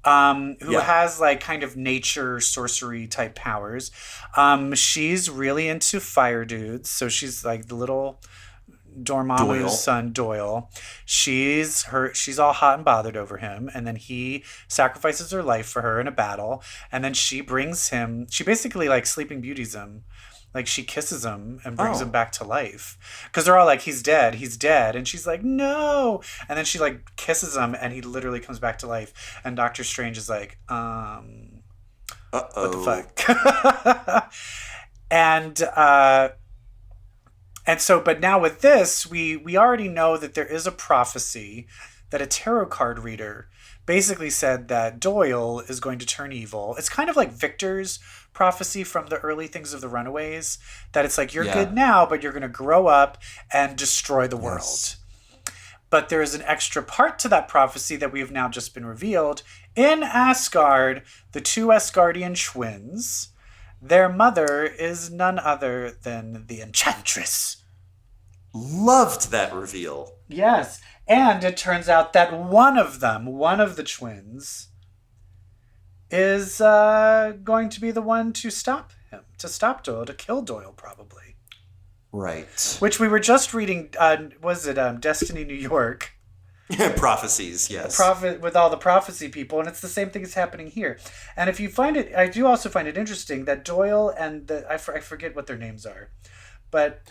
who has like kind of nature sorcery type powers. She's really into fire dudes. So she's like the little Dormammu's son, Doyle. She's all hot and bothered over him, and then he sacrifices her life for her in a battle, and then she basically like Sleeping Beauties him. Like, she kisses him and brings him back to life. Because they're all like, he's dead. And she's like, no. And then she, like, kisses him, and he literally comes back to life. And Doctor Strange is like, what the fuck? And so, but now with this, we already know that there is a prophecy that a tarot card reader basically said that Doyle is going to turn evil. It's kind of like Victor's prophecy from the early things of the Runaways, that it's like, you're good now, but you're going to grow up and destroy the world. But there is an extra part to that prophecy that we have now just been revealed. In Asgard, the two Asgardian twins, their mother is none other than the Enchantress. Loved that reveal. Yes. And it turns out that one of the twins, is going to be the one to stop him, to stop Doyle, to kill Doyle, probably. Right. Which we were just reading, was it Destiny New York? Prophecies, yes. With all the prophecy people, and it's the same thing that's happening here. And if you find it, I do also find it interesting that Doyle and I forget what their names are, but...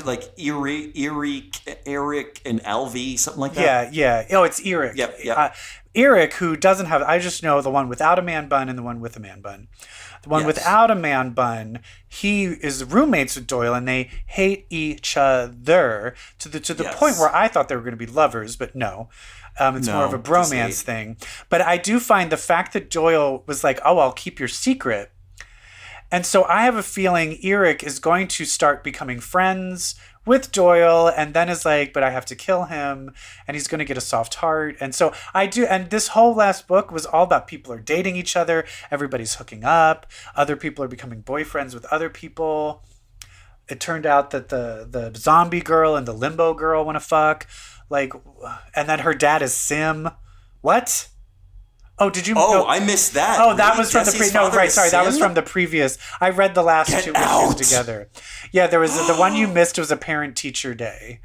like Eric and Alvy, something like that? Yeah. Oh, it's Eric. Yep. Eric, who doesn't have... I just know the one without a man bun and the one with a man bun. The one without a man bun, he is roommates with Doyle, and they hate each other to the point where I thought they were going to be lovers, but no. It's more of a bromance thing. But I do find the fact that Doyle was like, oh, I'll keep your secret. And so I have a feeling Eric is going to start becoming friends with Doyle, and then is like, but I have to kill him, and he's going to get a soft heart. And so I do, and this whole last book was all about people are dating each other, everybody's hooking up, other people are becoming boyfriends with other people. It turned out that the zombie girl and the limbo girl want to fuck, like, and then her dad is Sim. What? Oh, did you? Oh, I missed that. Oh, that was from the that was from the previous. I read the last two issues together. Yeah, there was the one you missed was a parent-teacher day,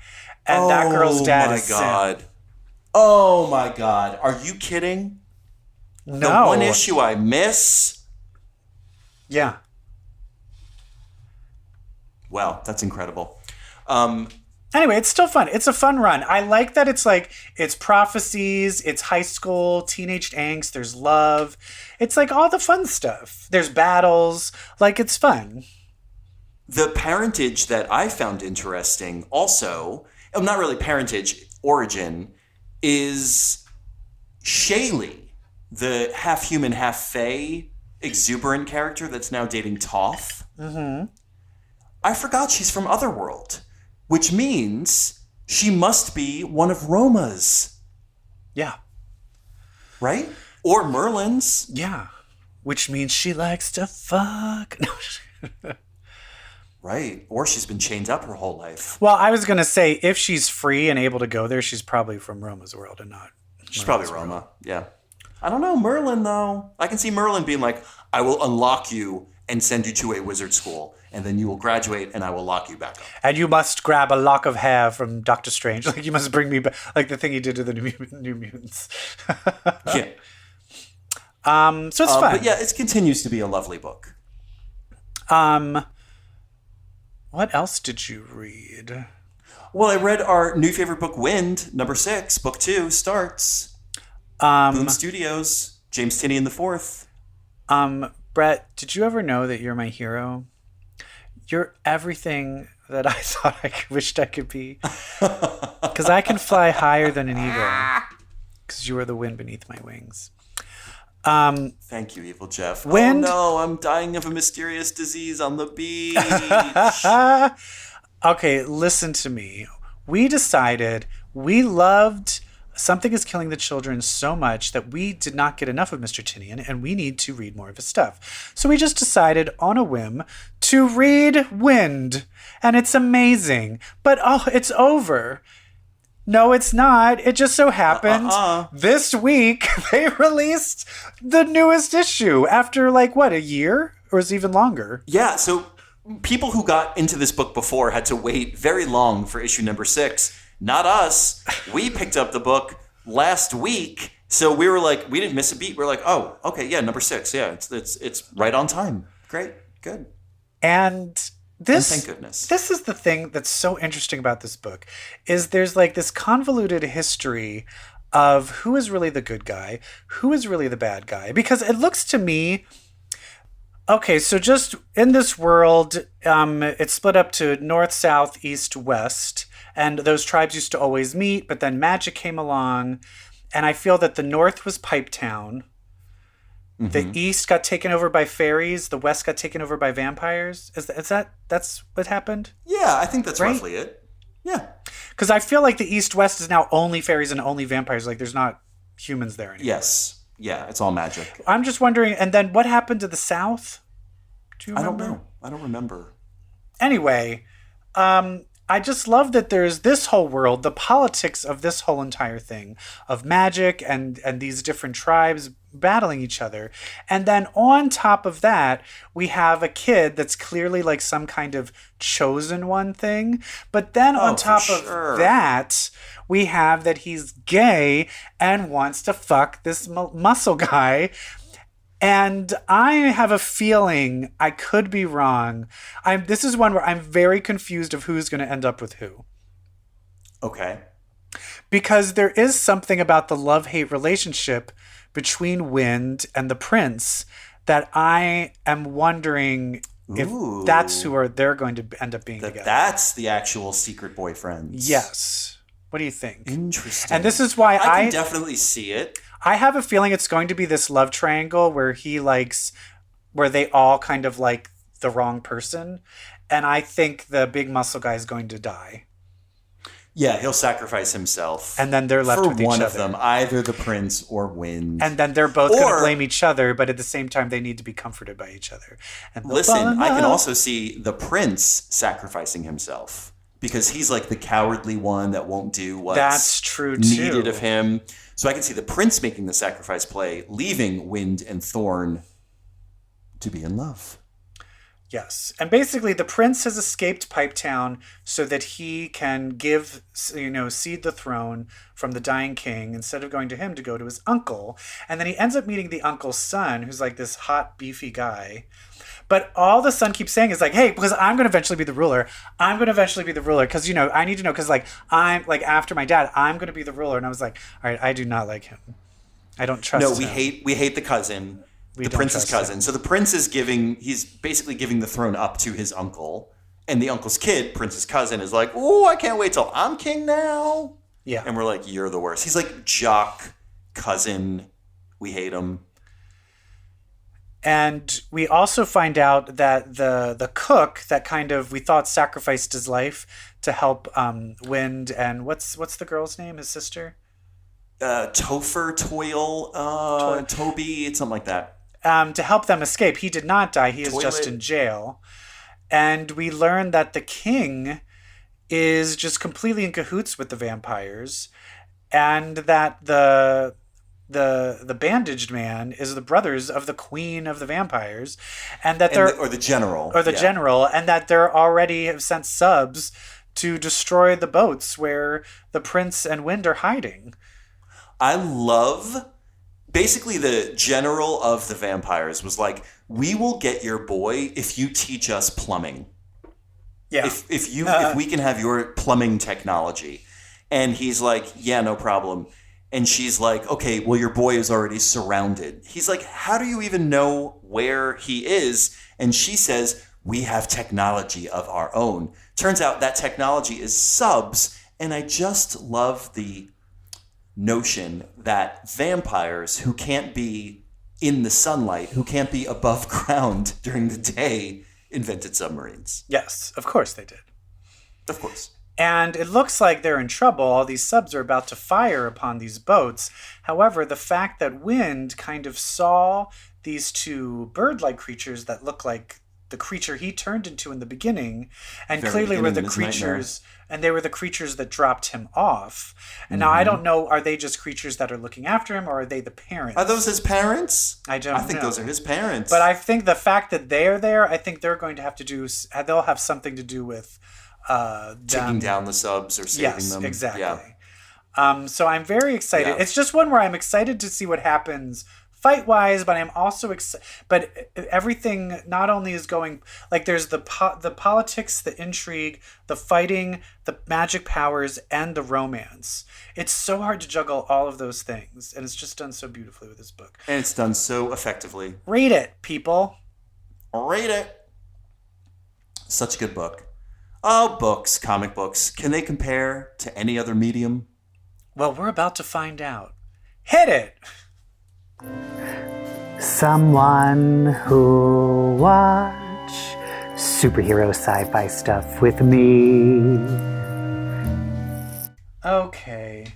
and that girl's dad is Sim. Oh my god! Are you kidding? No. The one issue I miss. Yeah. Wow, that's incredible. Anyway, it's still fun. It's a fun run. I like that it's prophecies, it's high school, teenage angst, there's love. It's like all the fun stuff. There's battles. Like, it's fun. The parentage that I found interesting also, not really parentage, origin, is Shaylee, the half-human, half-fae exuberant character that's now dating Toph. Mm-hmm. I forgot she's from Otherworld. Which means she must be one of Roma's. Yeah. Right? Or Merlin's. Yeah. Which means she likes to fuck. Right. Or she's been chained up her whole life. Well, I was going to say, if she's free and able to go there, she's probably from Roma's world and not She's probably Roma. Yeah. I don't know. Merlin, though. I can see Merlin being like, I will unlock you and send you to a wizard school. And then you will graduate, and I will lock you back up. And you must grab a lock of hair from Doctor Strange. Like, you must bring me back, like the thing he did to the New Mutants. Yeah. So it's fun. But yeah, it continues to be a lovely book. What else did you read? Well, I read our new favorite book, Wynd, number 6, book 2, starts. Boom Studios, James Tynion IV. Brett, did you ever know that you're my hero? You're everything that I thought I wished I could be. Because I can fly higher than an eagle. Because you are the wind beneath my wings. Thank you, EvilJeff. Wynd? Oh no, I'm dying of a mysterious disease on the beach. Okay, listen to me. We decided we loved Something is Killing the Children so much that we did not get enough of Mr. Tynion, and we need to read more of his stuff. So we just decided on a whim to read Wynd, and it's amazing. But it's over. No, it's not. It just so happened this week they released the newest issue after a year? Or is it even longer? Yeah, so people who got into this book before had to wait very long for issue number 6. Not us. We picked up the book last week, so we were like, we didn't miss a beat. We were like, oh, okay, yeah, number 6. Yeah, it's right on time. Great, good. And thank goodness. This is the thing that's so interesting about this book, is there's this convoluted history of who is really the good guy, who is really the bad guy. Because it looks to me, okay, so just in this world, it's split up to north, south, east, west. And those tribes used to always meet, but then magic came along. And I feel that the north was Pipetown. Mm-hmm. The east got taken over by fairies. The west got taken over by vampires. That's what happened? Yeah, I think that's roughly it. Yeah. Because I feel like the East-West is now only fairies and only vampires. Like, there's not humans there anymore. Yes. Yeah, it's all magic. I'm just wondering, and then what happened to the South? Do you remember? I don't remember. Anyway, I just love that there's this whole world, the politics of this whole entire thing of magic and these different tribes battling each other. And then on top of that, we have a kid that's clearly like some kind of chosen one thing. But then on top of that, we have that he's gay and wants to fuck this muscle guy. And I have a feeling, I could be wrong. This is one where I'm very confused of who's going to end up with who. Okay. Because there is something about the love-hate relationship between Wynd and the prince that I am wondering if that's who they're going to end up being together. That's the actual secret boyfriends. Yes. What do you think? Interesting. And this is why I can definitely see it. I have a feeling it's going to be this love triangle where where they all kind of like the wrong person. And I think the big muscle guy is going to die. Yeah, he'll sacrifice himself. And then they're left with each other. For one of them, either the prince or Wynd. And then they're both going to blame each other, but at the same time, they need to be comforted by each other. And listen, I can also see the prince sacrificing himself. Because he's like the cowardly one that won't do what's needed of him. So I can see the prince making the sacrifice play, leaving Wynd and Thorn to be in love. Yes. And basically the prince has escaped Pipetown so that he can cede the throne from the dying king instead of going to him to go to his uncle. And then he ends up meeting the uncle's son, who's like this hot, beefy guy. But all the son keeps saying is like, hey, because I'm going to eventually be the ruler. I'm going to eventually be the ruler. Because, I need to know. Because, I'm like, after my dad, I'm going to be the ruler. And I was like, all right, I do not like him. I don't trust him. No, we hate the cousin. The prince's cousin. Him. So the prince is he's basically giving the throne up to his uncle. And the uncle's kid, prince's cousin, is like, oh, I can't wait till I'm king now. Yeah. And we're like, you're the worst. He's like jock cousin. We hate him. And we also find out that the cook that kind of we thought sacrificed his life to help Wynd and what's the girl's name? His sister? Topher, Toby, something like that. To help them escape. He did not die. He is just in jail. And we learn that the king is just completely in cahoots with the vampires, and that the bandaged man is the brothers of the queen of the vampires, and that the general, general, and that they're already have sent subs to destroy the boats where the prince and Wynd are hiding. I love basically the general of the vampires was like, we will get your boy if you teach us plumbing. Yeah. If we can have your plumbing technology. And he's like, yeah, no problem. And she's like, okay, well, your boy is already surrounded. He's like, how do you even know where he is? And she says, we have technology of our own. Turns out that technology is subs. And I just love the notion that vampires who can't be in the sunlight, who can't be above ground during the day, invented submarines. Yes, of course they did. Of course. And it looks like they're in trouble. All these subs are about to fire upon these boats. However, the fact that Wynd kind of saw these two bird-like creatures that look like the creature he turned into in the beginning, and clearly were the creatures, and they were the creatures that dropped him off. And now I don't know, are they just creatures that are looking after him, or are they the parents? Are those his parents? I don't know. I think those are his parents. But I think the fact that they're there, I think they're going to have to they'll have something to do with taking down the subs or saving them. Yes, exactly. Yeah. So I'm very excited. Yeah. It's just one where I'm excited to see what happens fight-wise, but I'm also excited. But everything not only is going like there's the politics, the intrigue, the fighting, the magic powers, and the romance. It's so hard to juggle all of those things, and it's just done so beautifully with this book. And it's done so effectively. Read it, people. Read it. Such a good book. Oh, books, comic books. Can they compare to any other medium? Well, we're about to find out. Hit it! Someone who watch superhero sci-fi stuff with me. Okay.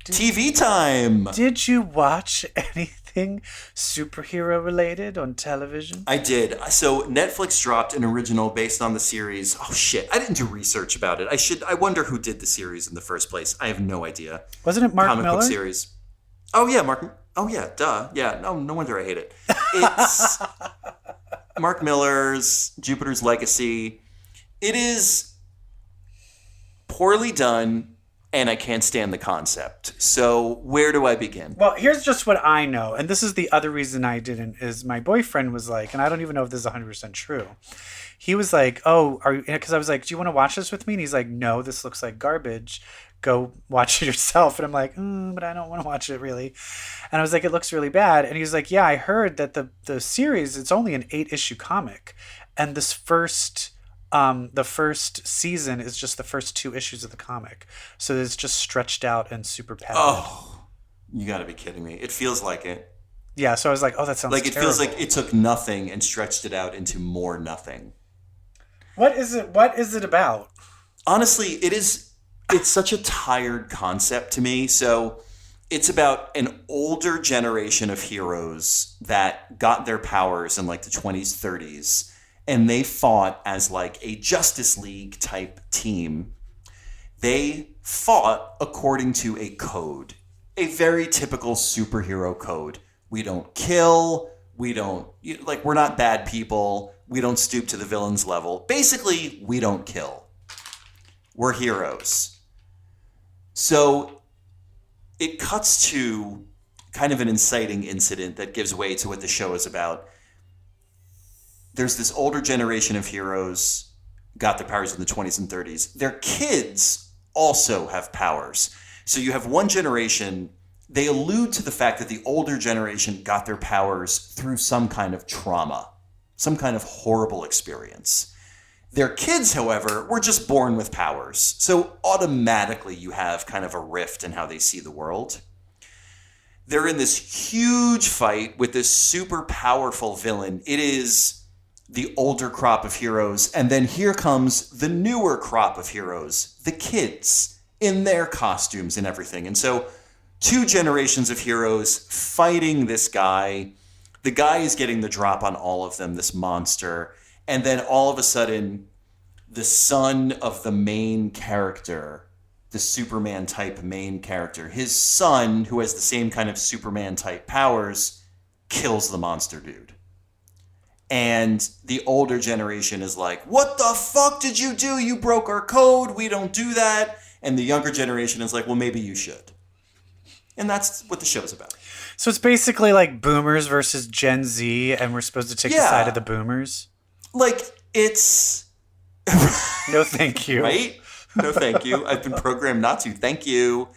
TV time! Did you watch anything superhero related on television? I did. So Netflix dropped an original based on the series. Oh shit! I didn't do research about it. I wonder who did the series in the first place. I have no idea. Wasn't it Mark Comic Miller? book series. Oh yeah, Mark. Oh yeah, duh. Yeah. No wonder I hate it. It's Mark Miller's Jupiter's Legacy. It is poorly done. And I can't stand the concept. So where do I begin? Well, here's just what I know. And this is the other reason I didn't, is my boyfriend was like, and I don't even know if this is 100% true. He was like, oh, are you, because I was like, do you want to watch this with me? And he's like, no, this looks like garbage. Go watch it yourself. And I'm like, but I don't want to watch it really. And I was like, it looks really bad. And he was like, yeah, I heard that the series, it's only an 8-issue comic. And this the first season is just the first 2 issues of the comic. So it's just stretched out and super padded. Oh, you gotta be kidding me. It feels like it. Yeah, so I was like, oh, that sounds like it terrible. feels like it took nothing and stretched it out into more nothing. What is it about? Honestly, it's such a tired concept to me. So it's about an older generation of heroes that got their powers in like the 20s, 30s. And they fought as like a Justice League type team. They fought according to a code, a very typical superhero code. We don't kill. We're not bad people. We don't stoop to the villain's level. Basically, we don't kill. We're heroes. So it cuts to kind of an inciting incident that gives way to what the show is about. There's this older generation of heroes, got their powers in the 20s and 30s. Their kids also have powers. So you have one generation, they allude to the fact that the older generation got their powers through some kind of trauma, some kind of horrible experience. Their kids, however, were just born with powers. So automatically you have kind of a rift in how they see the world. They're in this huge fight with this super powerful villain. It is the older crop of heroes, and then here comes the newer crop of heroes, the kids, in their costumes and everything. And so 2 generations of heroes fighting this guy. The guy is getting the drop on all of them, this monster. And then all of a sudden, the son of the main character, the Superman type main character, his son, who has the same kind of Superman type powers, kills the monster dude. And the older generation is like, what the fuck did you do? You broke our code. We don't do that. And the younger generation is like, well, maybe you should. And that's what the show's about. So it's basically like boomers versus Gen Z, and we're supposed to take the side of the boomers? Like, it's... No, thank you. Right? No, thank you. I've been programmed not to. Thank you.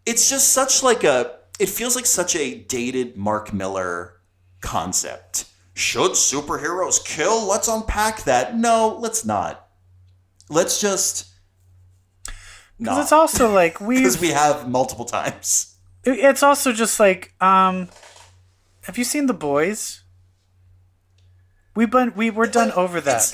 It's just such like it feels like such a dated Mark Miller concept. Should superheroes kill? Let's unpack that. No, let's not. Let's just not. Because it's also like because we have multiple times. It's also just like, have you seen The Boys? We're done over that.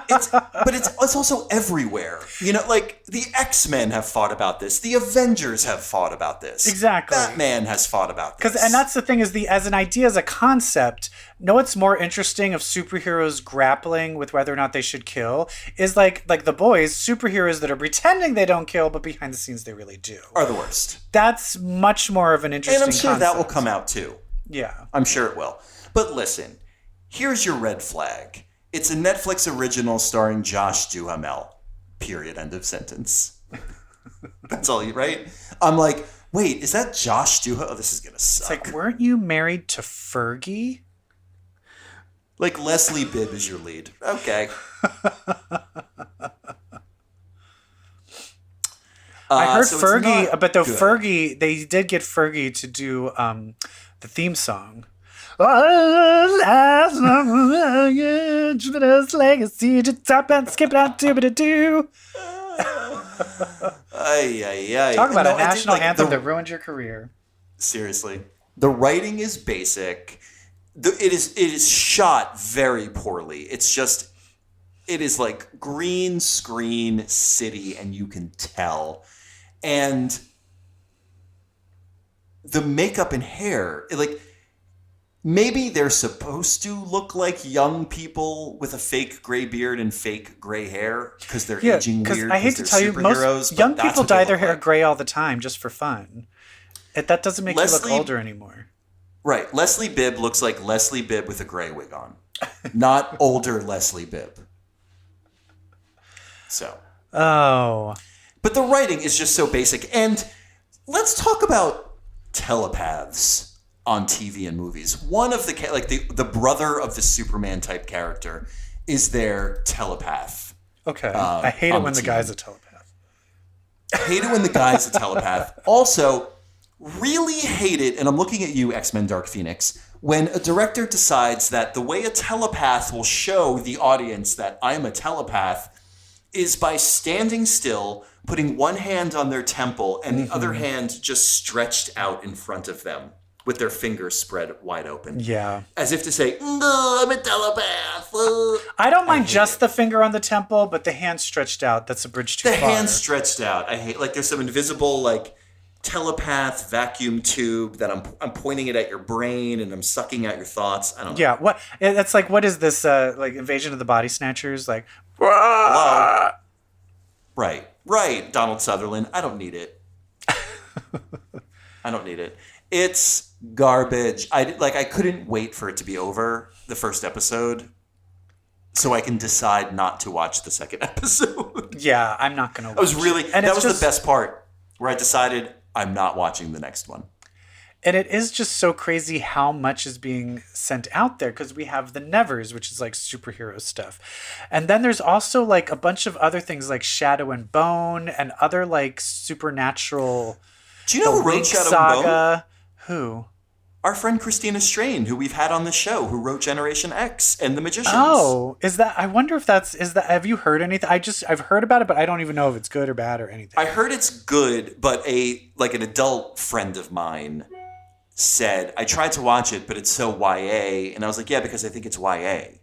But it's also everywhere. You know, like the X-Men have fought about this. The Avengers have fought about this. Exactly. Batman has fought about this. And that's the thing is as an idea, as a concept, what's more interesting of superheroes grappling with whether or not they should kill is like The Boys, superheroes that are pretending they don't kill, but behind the scenes they really do. Are the worst. That's much more of an interesting And I'm sure concept. that will come out too. Yeah. I'm sure it will. But listen, here's your red flag. It's a Netflix original starring Josh Duhamel. Period. End of sentence. That's all you, right? I'm like, wait, is that Josh Duhamel? Oh, this is going to suck. It's like, weren't you married to Fergie? Like Leslie Bibb is your lead. Okay. I heard so Fergie, but though good. Fergie, they did get Fergie to do the theme song. Jupiter's legacy, just top and skip it out, do. Talk about a national anthem that ruined your career. Seriously, the writing is basic. It is shot very poorly. It's just, it is like green screen city, and you can tell. And the makeup and hair, like, maybe they're supposed to look like young people with a fake gray beard and fake gray hair because they're aging weird. I hate to tell you, most young people dye their hair gray all the time just for fun. That doesn't make you look older anymore. Right. Leslie Bibb looks like Leslie Bibb with a gray wig on. Not older Leslie Bibb. So. Oh. But the writing is just so basic. And let's talk about telepaths on TV and movies. One of the brother of the Superman type character is their telepath. Okay. I hate it when the guy's a telepath. I hate it when the guy's a telepath. Also, really hate it, and I'm looking at you, X-Men Dark Phoenix, when a director decides that the way a telepath will show the audience that I'm a telepath is by standing still, putting one hand on their temple, and the other hand just stretched out in front of them, with their fingers spread wide open. Yeah. As if to say, no, I'm a telepath. I don't mind just the finger on the temple, but the hand stretched out, that's a bridge too far. The hand stretched out. I hate, like, there's some invisible, like, telepath vacuum tube that I'm pointing it at your brain and I'm sucking out your thoughts. I don't know. Yeah. What? That's like, what is this, like, Invasion of the Body Snatchers? Like, hello? Right. Donald Sutherland. I don't need it. I don't need it. It's garbage. I couldn't wait for it to be over, the first episode, so I can decide not to watch the second episode. Yeah, I'm not going to watch I was really, and that was the best part, where I decided I'm not watching the next one. And it is just so crazy how much is being sent out there, because we have the Nevers, which is like superhero stuff. And then there's also like a bunch of other things like Shadow and Bone and other like supernatural. Do you know who wrote Shadow and Bone? Who? Our friend Christina Strain, who we've had on the show, who wrote Generation X and The Magicians. Oh, is that? I wonder if have you heard anything? I've heard about it, but I don't even know if it's good or bad or anything. I heard it's good, but an adult friend of mine said, I tried to watch it, but it's so YA. And I was like, yeah, because I think it's YA.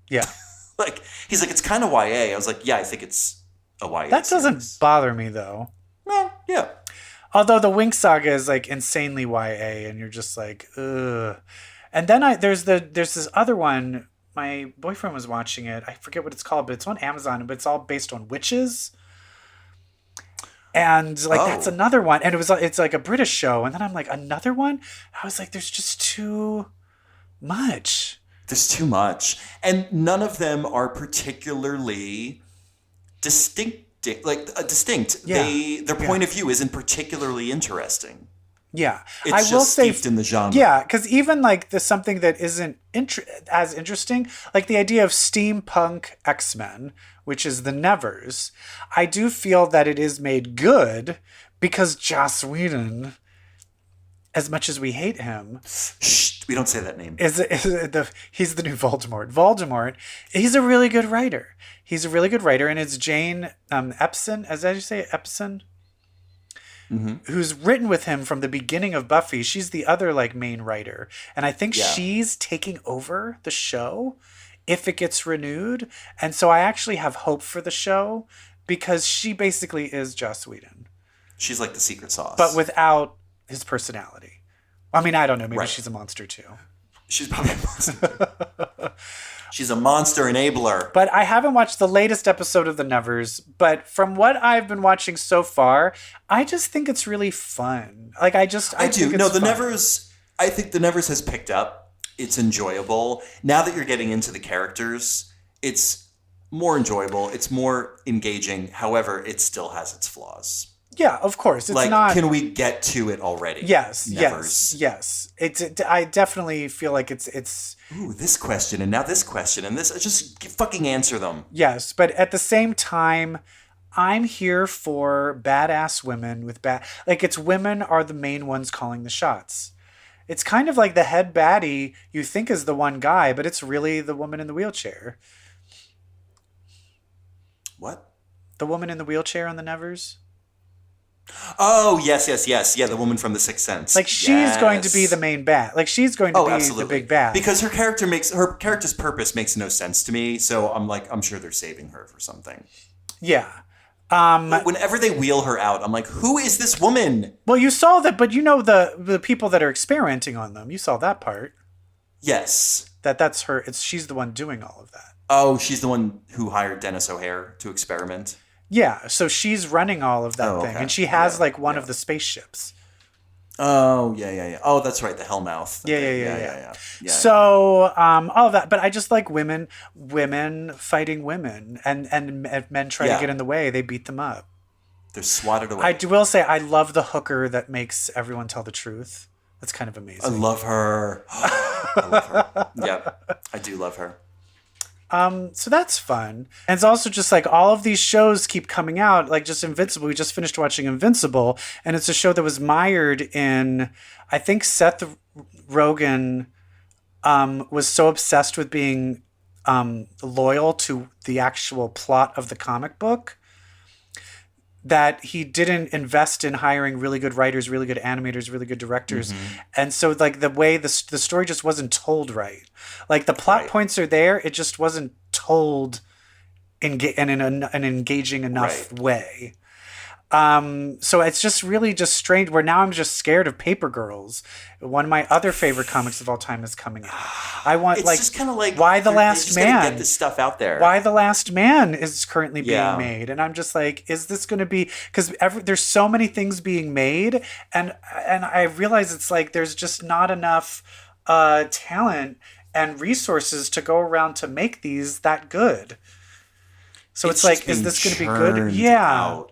Yeah. He's like, it's kind of YA. I was like, yeah, I think it's a YA. That doesn't bother me though. Well, yeah. Although the Wink Saga is like insanely YA, and you're just like, ugh. And then there's this other one. My boyfriend was watching it. I forget what it's called, but it's on Amazon. But it's all based on witches. And that's another one. And it's like a British show. And then I'm like, another one? I was like, there's just too much. There's too much, and none of them are particularly distinct. Distinct. Yeah. Their point of view isn't particularly interesting. Yeah, It's just steeped in the genre. Yeah, because even like something that isn't as interesting, like the idea of steampunk X-Men, which is the Nevers, I do feel that it is made good because Joss Whedon, as much as we hate him, shh, we don't say that name. He's the new Voldemort. Voldemort, he's a really good writer. And it's Jane Epson, as you say, Epson, who's written with him from the beginning of Buffy. She's the other like main writer, and I think she's taking over the show if it gets renewed. And so I actually have hope for the show because she basically is Joss Whedon. She's like the secret sauce, but without his personality. I mean, I don't know. Maybe she's a monster too. She's probably a monster. She's a monster enabler. But I haven't watched the latest episode of The Nevers. But from what I've been watching so far, I just think it's really fun. I do. No, The Nevers, I think The Nevers has picked up. It's enjoyable. Now that you're getting into the characters, it's more enjoyable. It's more engaging. However, it still has its flaws. Yeah, of course. It's not. Can we get to it already? Yes, Nevers. yes. I definitely feel like it's. Ooh, this question and now this question and this. Just fucking answer them. Yes, but at the same time, I'm here for badass women with it's women are the main ones calling the shots. It's kind of like the head baddie you think is the one guy, but it's really the woman in the wheelchair. What? The woman in the wheelchair on the Nevers? Oh, yes. Yeah, the woman from The Sixth Sense. She's going to be the main bat. She's going to be absolutely. the big bat. Because her character's purpose makes no sense to me, so I'm sure they're saving her for something. Yeah. Whenever they wheel her out, I'm like, who is this woman? Well, you saw that, but you know the people that are experimenting on them. You saw that part. Yes. That's her. She's the one doing all of that. Oh, she's the one who hired Dennis O'Hare to experiment. Yeah, so she's running all of that thing, and she has one of the spaceships. Oh, yeah. Oh, that's right, the Hellmouth. Yeah. So, all of that, but I just like women fighting women, and men try to get in the way. They beat them up. They're swatted away. I will say I love the hooker that makes everyone tell the truth. That's kind of amazing. I love her. I love her. Yeah, I do love her. So that's fun. And it's also just like all of these shows keep coming out, like just Invincible. We just finished watching Invincible, and it's a show that was mired in, I think Seth Rogen was so obsessed with being loyal to the actual plot of the comic book that he didn't invest in hiring really good writers, really good animators, really good directors. Mm-hmm. And so like the way the story just wasn't told right. Like the plot points are there. It just wasn't told in an engaging enough way. So it's just really just strange where now I'm just scared of Paper Girls. One of my other favorite comics of all time is coming out. I want it's just kind of like Why the Last Man? Get this stuff out there. Why the Last Man is currently being made, and I'm just like, is this going to be? Because there's so many things being made, and I realize it's like there's just not enough talent and resources to go around to make these that good. So it's like, is this going to be good? Yeah.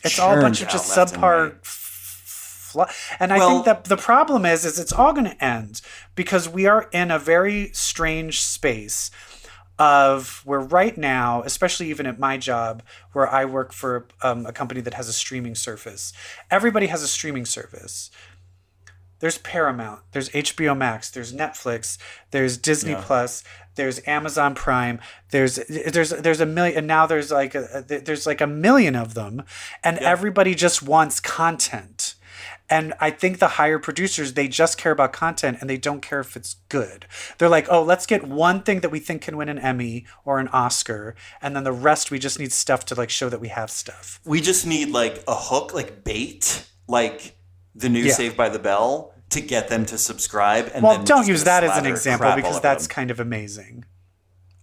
It's all a bunch of just subpar and I think that the problem is it's all going to end because we are in a very strange space of where right now, especially even at my job where I work for a company that has a streaming service, everybody has a streaming service. There's Paramount, there's HBO Max, there's Netflix, there's Disney Plus, there's Amazon Prime, there's a million, and now there's like a million of them, and everybody just wants content. And I think the higher producers, they just care about content and they don't care if it's good. They're like, oh, let's get one thing that we think can win an Emmy or an Oscar, and then the rest we just need stuff to like show that we have stuff. We just need like a hook, like bait, like the new Saved by the Bell, to get them to subscribe. And well, don't use that as an example because that's kind of amazing.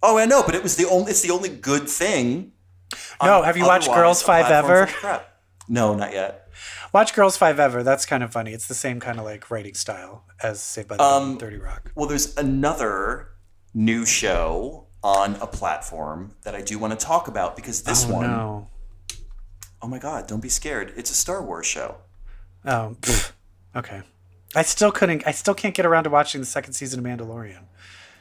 Oh, I know, but it's the only good thing. No, have you watched Girls 5 Ever? No, not yet. Watch Girls 5 Ever. That's kind of funny. It's the same kind of like writing style as Saved by the Bell and 30 Rock. Well, there's another new show on a platform that I do want to talk about because this one. No. Oh my God! Don't be scared. It's a Star Wars show. Oh, okay. I still can't get around to watching the second season of Mandalorian.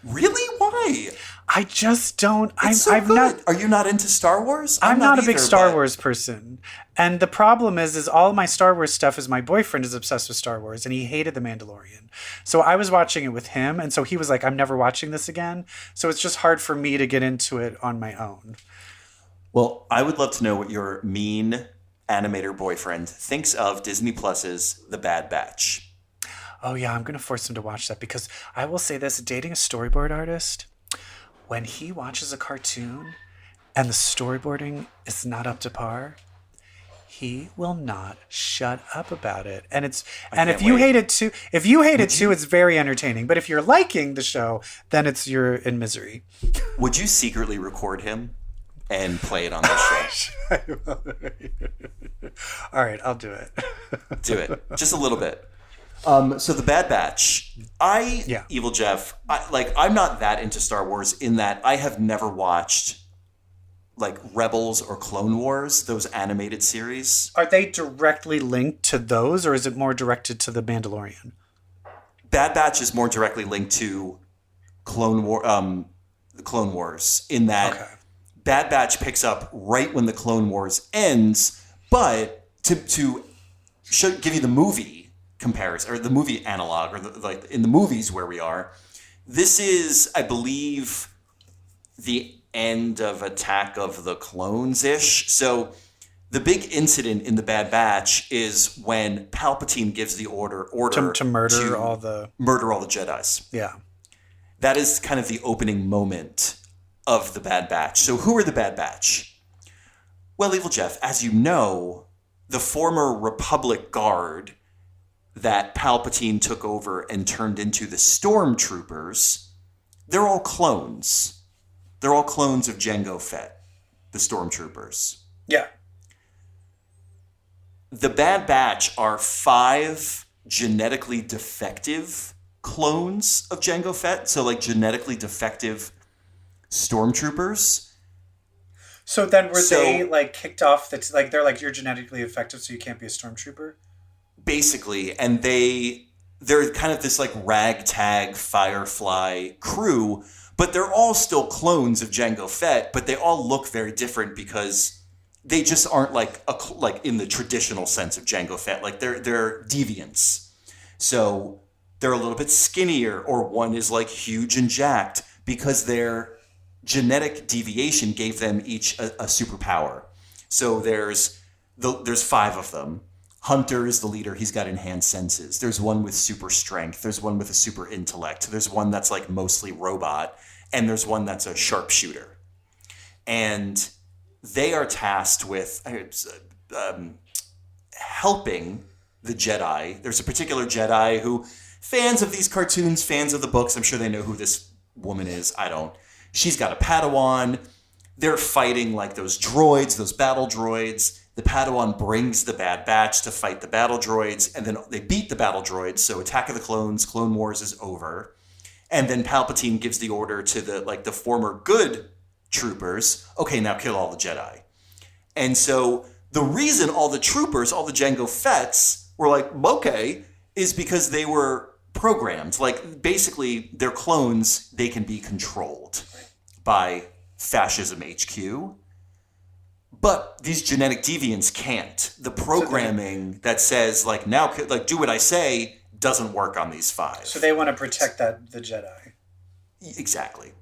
Really? Why? I just don't. I'm not. Are you not into Star Wars? I'm not a big Star Wars person, and the problem is all my Star Wars stuff is my boyfriend is obsessed with Star Wars, and he hated the Mandalorian. So I was watching it with him, and so he was like, "I'm never watching this again." So it's just hard for me to get into it on my own. Well, I would love to know what your mean animator boyfriend thinks of Disney Plus's The Bad Batch. Oh, yeah, I'm going to force him to watch that because I will say this, dating a storyboard artist, when he watches a cartoon and the storyboarding is not up to par, he will not shut up about it. And if you hate it too, it's very entertaining. But if you're liking the show, then you're in misery. Would you secretly record him and play it on the show? All right, I'll do it. Do it. Just a little bit. So The Bad Batch, EvilJeff, I'm not that into Star Wars in that I have never watched like Rebels or Clone Wars, those animated series. Are they directly linked to those, or is it more directed to The Mandalorian? Bad Batch is more directly linked to the Clone Wars in that Bad Batch picks up right when the Clone Wars ends, but to give you the movie comparison or the movie analog, or in the movies where we are, this is, I believe, the end of Attack of the Clones-ish. So the big incident in the Bad Batch is when Palpatine gives the order to murder all the Jedis. Yeah, that is kind of the opening moment of the Bad Batch. So who are the Bad Batch? Well, EvilJeff, as you know, the former Republic Guard that Palpatine took over and turned into the Stormtroopers, they're all clones. They're all clones of Jango Fett, the Stormtroopers. Yeah. The Bad Batch are 5 genetically defective clones of Jango Fett, so like genetically defective Stormtroopers. So then were they like kicked off? That's like they're like, you're genetically defective, so you can't be a stormtrooper. Basically, and they're kind of this like ragtag Firefly crew, but they're all still clones of Jango Fett, but they all look very different because they just aren't like in the traditional sense of Jango Fett. Like they're deviants, so they're a little bit skinnier, or one is like huge and jacked because their genetic deviation gave them each a superpower. So there's 5 of them. Hunter is the leader. He's got enhanced senses. There's one with super strength. There's one with a super intellect. There's one that's like mostly robot. And there's one that's a sharpshooter. And they are tasked with helping the Jedi. There's a particular Jedi who, fans of these cartoons, fans of the books, I'm sure they know who this woman is. I don't. She's got a Padawan. They're fighting like those droids, those battle droids. The Padawan brings the Bad Batch to fight the battle droids, and then they beat the battle droids, so Attack of the Clones, Clone Wars is over. And then Palpatine gives the order to the former good troopers, okay, now kill all the Jedi. And so the reason all the troopers, all the Jango Fetts were like, okay, is because they were programmed. Like, basically, they're clones, they can be controlled by Fascism HQ. But these genetic deviants can't. The programming that says, like, now, like, do what I say doesn't work on these 5. So they want to protect the Jedi. Exactly.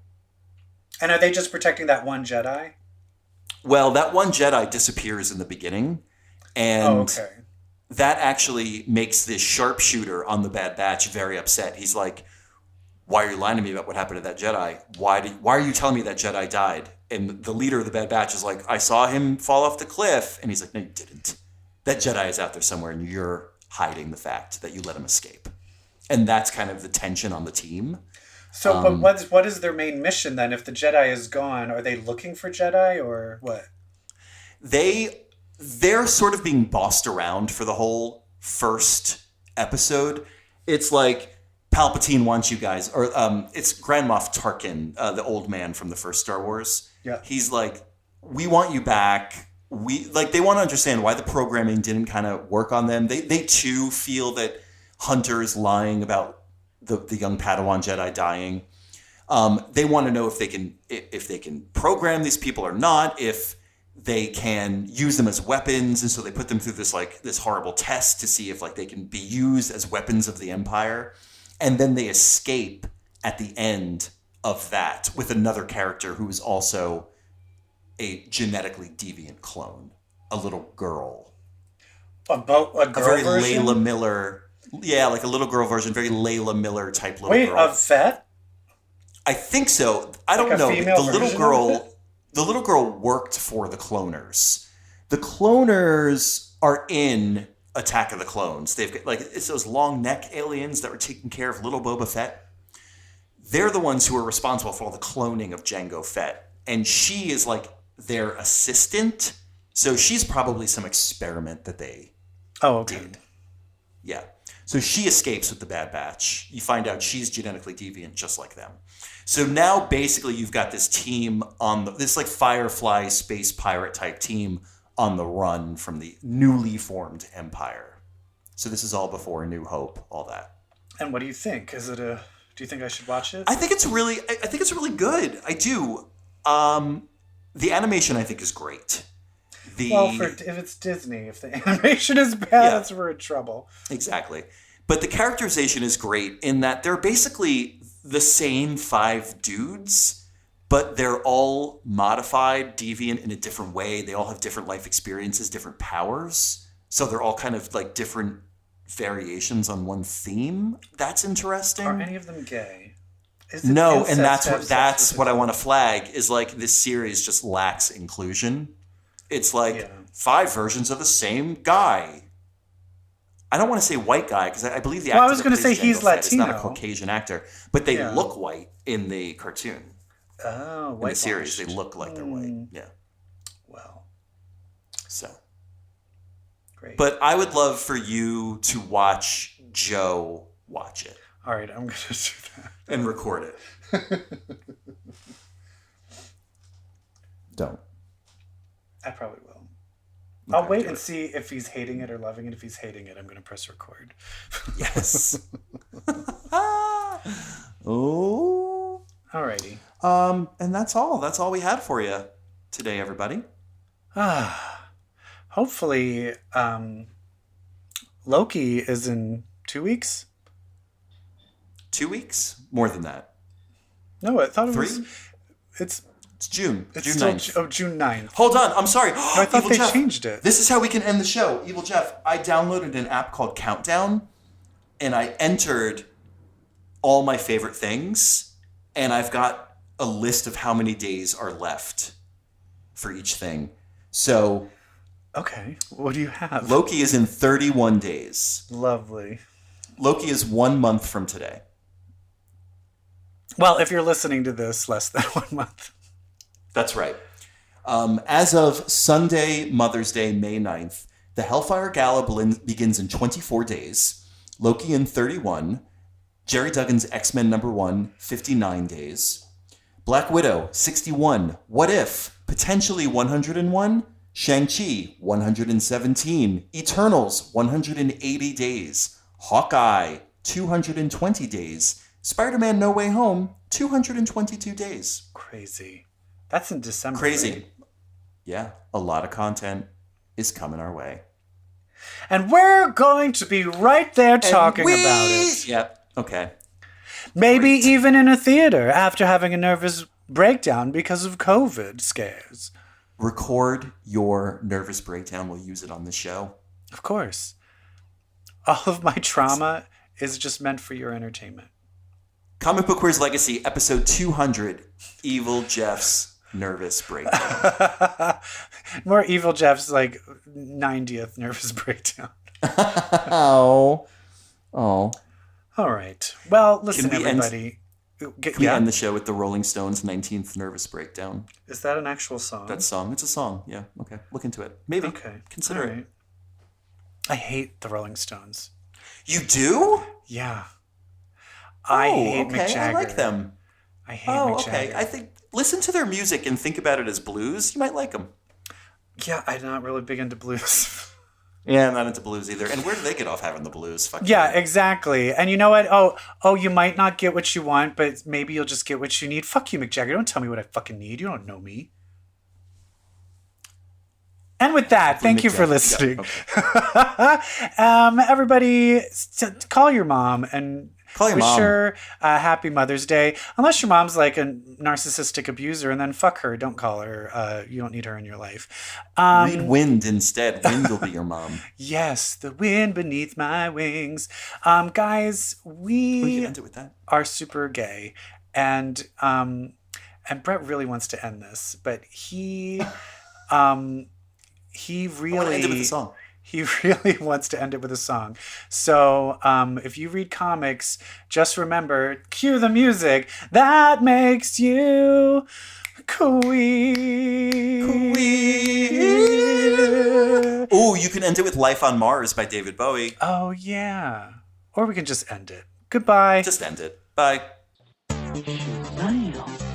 And are they just protecting that one Jedi? Well, that one Jedi disappears in the beginning. And that actually makes this sharpshooter on the Bad Batch very upset. He's like, why are you lying to me about what happened to that Jedi? Why are you telling me that Jedi died? And the leader of the Bad Batch is like, I saw him fall off the cliff. And he's like, no, you didn't. That Jedi is out there somewhere, and you're hiding the fact that you let him escape. And that's kind of the tension on the team. So, but what is their main mission then? If the Jedi is gone, are they looking for Jedi or what? They're sort of being bossed around for the whole first episode. It's like, Palpatine wants you guys, or it's Grand Moff Tarkin, the old man from the first Star Wars. Yeah. He's like, we want you back. They want to understand why the programming didn't kind of work on them. They too feel that Hunter is lying about the young Padawan Jedi dying. They want to know if they can program these people or not, if they can use them as weapons, and so they put them through this horrible test to see if they can be used as weapons of the Empire. And then they escape at the end of that with another character who is also a genetically deviant clone, a little girl. A very version? Layla Miller. Yeah, like a little girl version, very Layla Miller type little girl. Wait, of Fett? I think so. I don't know. The little girl worked for the cloners. The cloners are in Attack of the Clones. They've got it's those long neck aliens that were taking care of little Boba Fett. They're the ones who are responsible for all the cloning of Jango Fett. And she is their assistant. So she's probably some experiment that they did. Yeah. So she escapes with the Bad Batch. You find out she's genetically deviant just like them. So now basically you've got this team this Firefly space pirate type team on the run from the newly formed Empire. So this is all before A New Hope, all that. And what do you think? Do you think I should watch it? I think it's really good. I do. The animation I think is great. If it's Disney, if the animation is bad, that's we're in trouble. Exactly. But the characterization is great in that they're basically the same 5 dudes, but they're all modified, deviant in a different way. They all have different life experiences, different powers. So they're all kind of different variations on one theme. That's interesting. Are any of them gay? No, and that's what I want to flag is this series just lacks inclusion. It's like Yeah. 5 versions of the same guy. I don't want to say white guy because I believe the actor Well, I was that going to plays say he's Jango Fett is not a Latino. Caucasian actor, but they Yeah. look white in the cartoon. Oh, In the series, they look like they're white. Yeah. Well, So, great. but I would love for you to watch Joe watch it All right, I'm going to do that. and record it. Don't. I probably will. Okay, I'll wait do and it. see if he's hating it or loving it. If he's hating it, I'm going to press record. Yes. Oh. Alrighty. And that's all. That's all we had for you today, everybody. Hopefully, Loki is in 2 weeks. 2 weeks? More than that. No, I thought it 3? was. It's June. June still 9th. June 9th. Hold on. I'm sorry. I thought Evil they Jeff, changed it. This is how we can end the show. Evil Jeff, I downloaded an app called Countdown, and I entered all my favorite things, and I've got a list of how many days are left for each thing. So Okay, what do you have? Loki is in 31 days. Lovely. Loki is 1 month from today. Well, if you're listening to this less than 1 month. That's right. As of Sunday, Mother's Day, May 9th, the Hellfire Gala begins in 24 days. Loki in 31. Jerry Duggan's X-Men #1, 59 days. Black Widow, 61. What If? Potentially 101. Shang-Chi, 117. Eternals, 180 days. Hawkeye, 220 days. Spider-Man No Way Home, 222 days. Crazy. That's in December. Crazy. Right? Yeah, a lot of content is coming our way. And we're going to be right there talking about it. Yep. Okay. Maybe even in a theater after having a nervous breakdown because of COVID scares. Record your nervous breakdown. We'll use it on the show. Of course. All of my trauma is just meant for your entertainment. Comic Book Queer's Legacy, episode 200, Evil Jeff's nervous breakdown. More Evil Jeff's like 90th nervous breakdown. Oh. All right. Well, listen, Can we everybody. We end the show with the Rolling Stones' 19th nervous breakdown. Is that an actual song? That song. It's a song. Yeah. Okay. Look into it. Maybe. Okay. Consider All it. right. I hate the Rolling Stones. You do? Yeah. I hate okay. Mick Jagger. I like them. I hate Mick okay. Jagger. I think listen to their music and think about it as blues. You might like them. Yeah, I'm not really big into blues. Yeah, I'm not into blues either. And where do they get off having the blues? Fuck Yeah, you. exactly. And you know what? Oh, you might not get what you want, but maybe you'll just get what you need. Fuck you, Mick Jagger. Don't tell me what I fucking need. You don't know me. And with that, thank you for listening. Yeah, okay. Everybody, call your mom and Call your wish mom. her a happy Mother's Day. Unless your mom's like a narcissistic abuser, and then fuck her. Don't call her. You don't need her in your life. Read Wynd instead. Wynd will be your mom. Yes, the wind beneath my wings. Guys, We we can end it with that. are super gay, and Brett really wants to end this, but he really I want to end it with a song. He really wants to end it with a song. So if you read comics, just remember, cue the music that makes you queer. Oh, you can end it with Life on Mars by David Bowie. Oh, yeah. Or we can just end it. Goodbye. Just end it. Bye. Damn.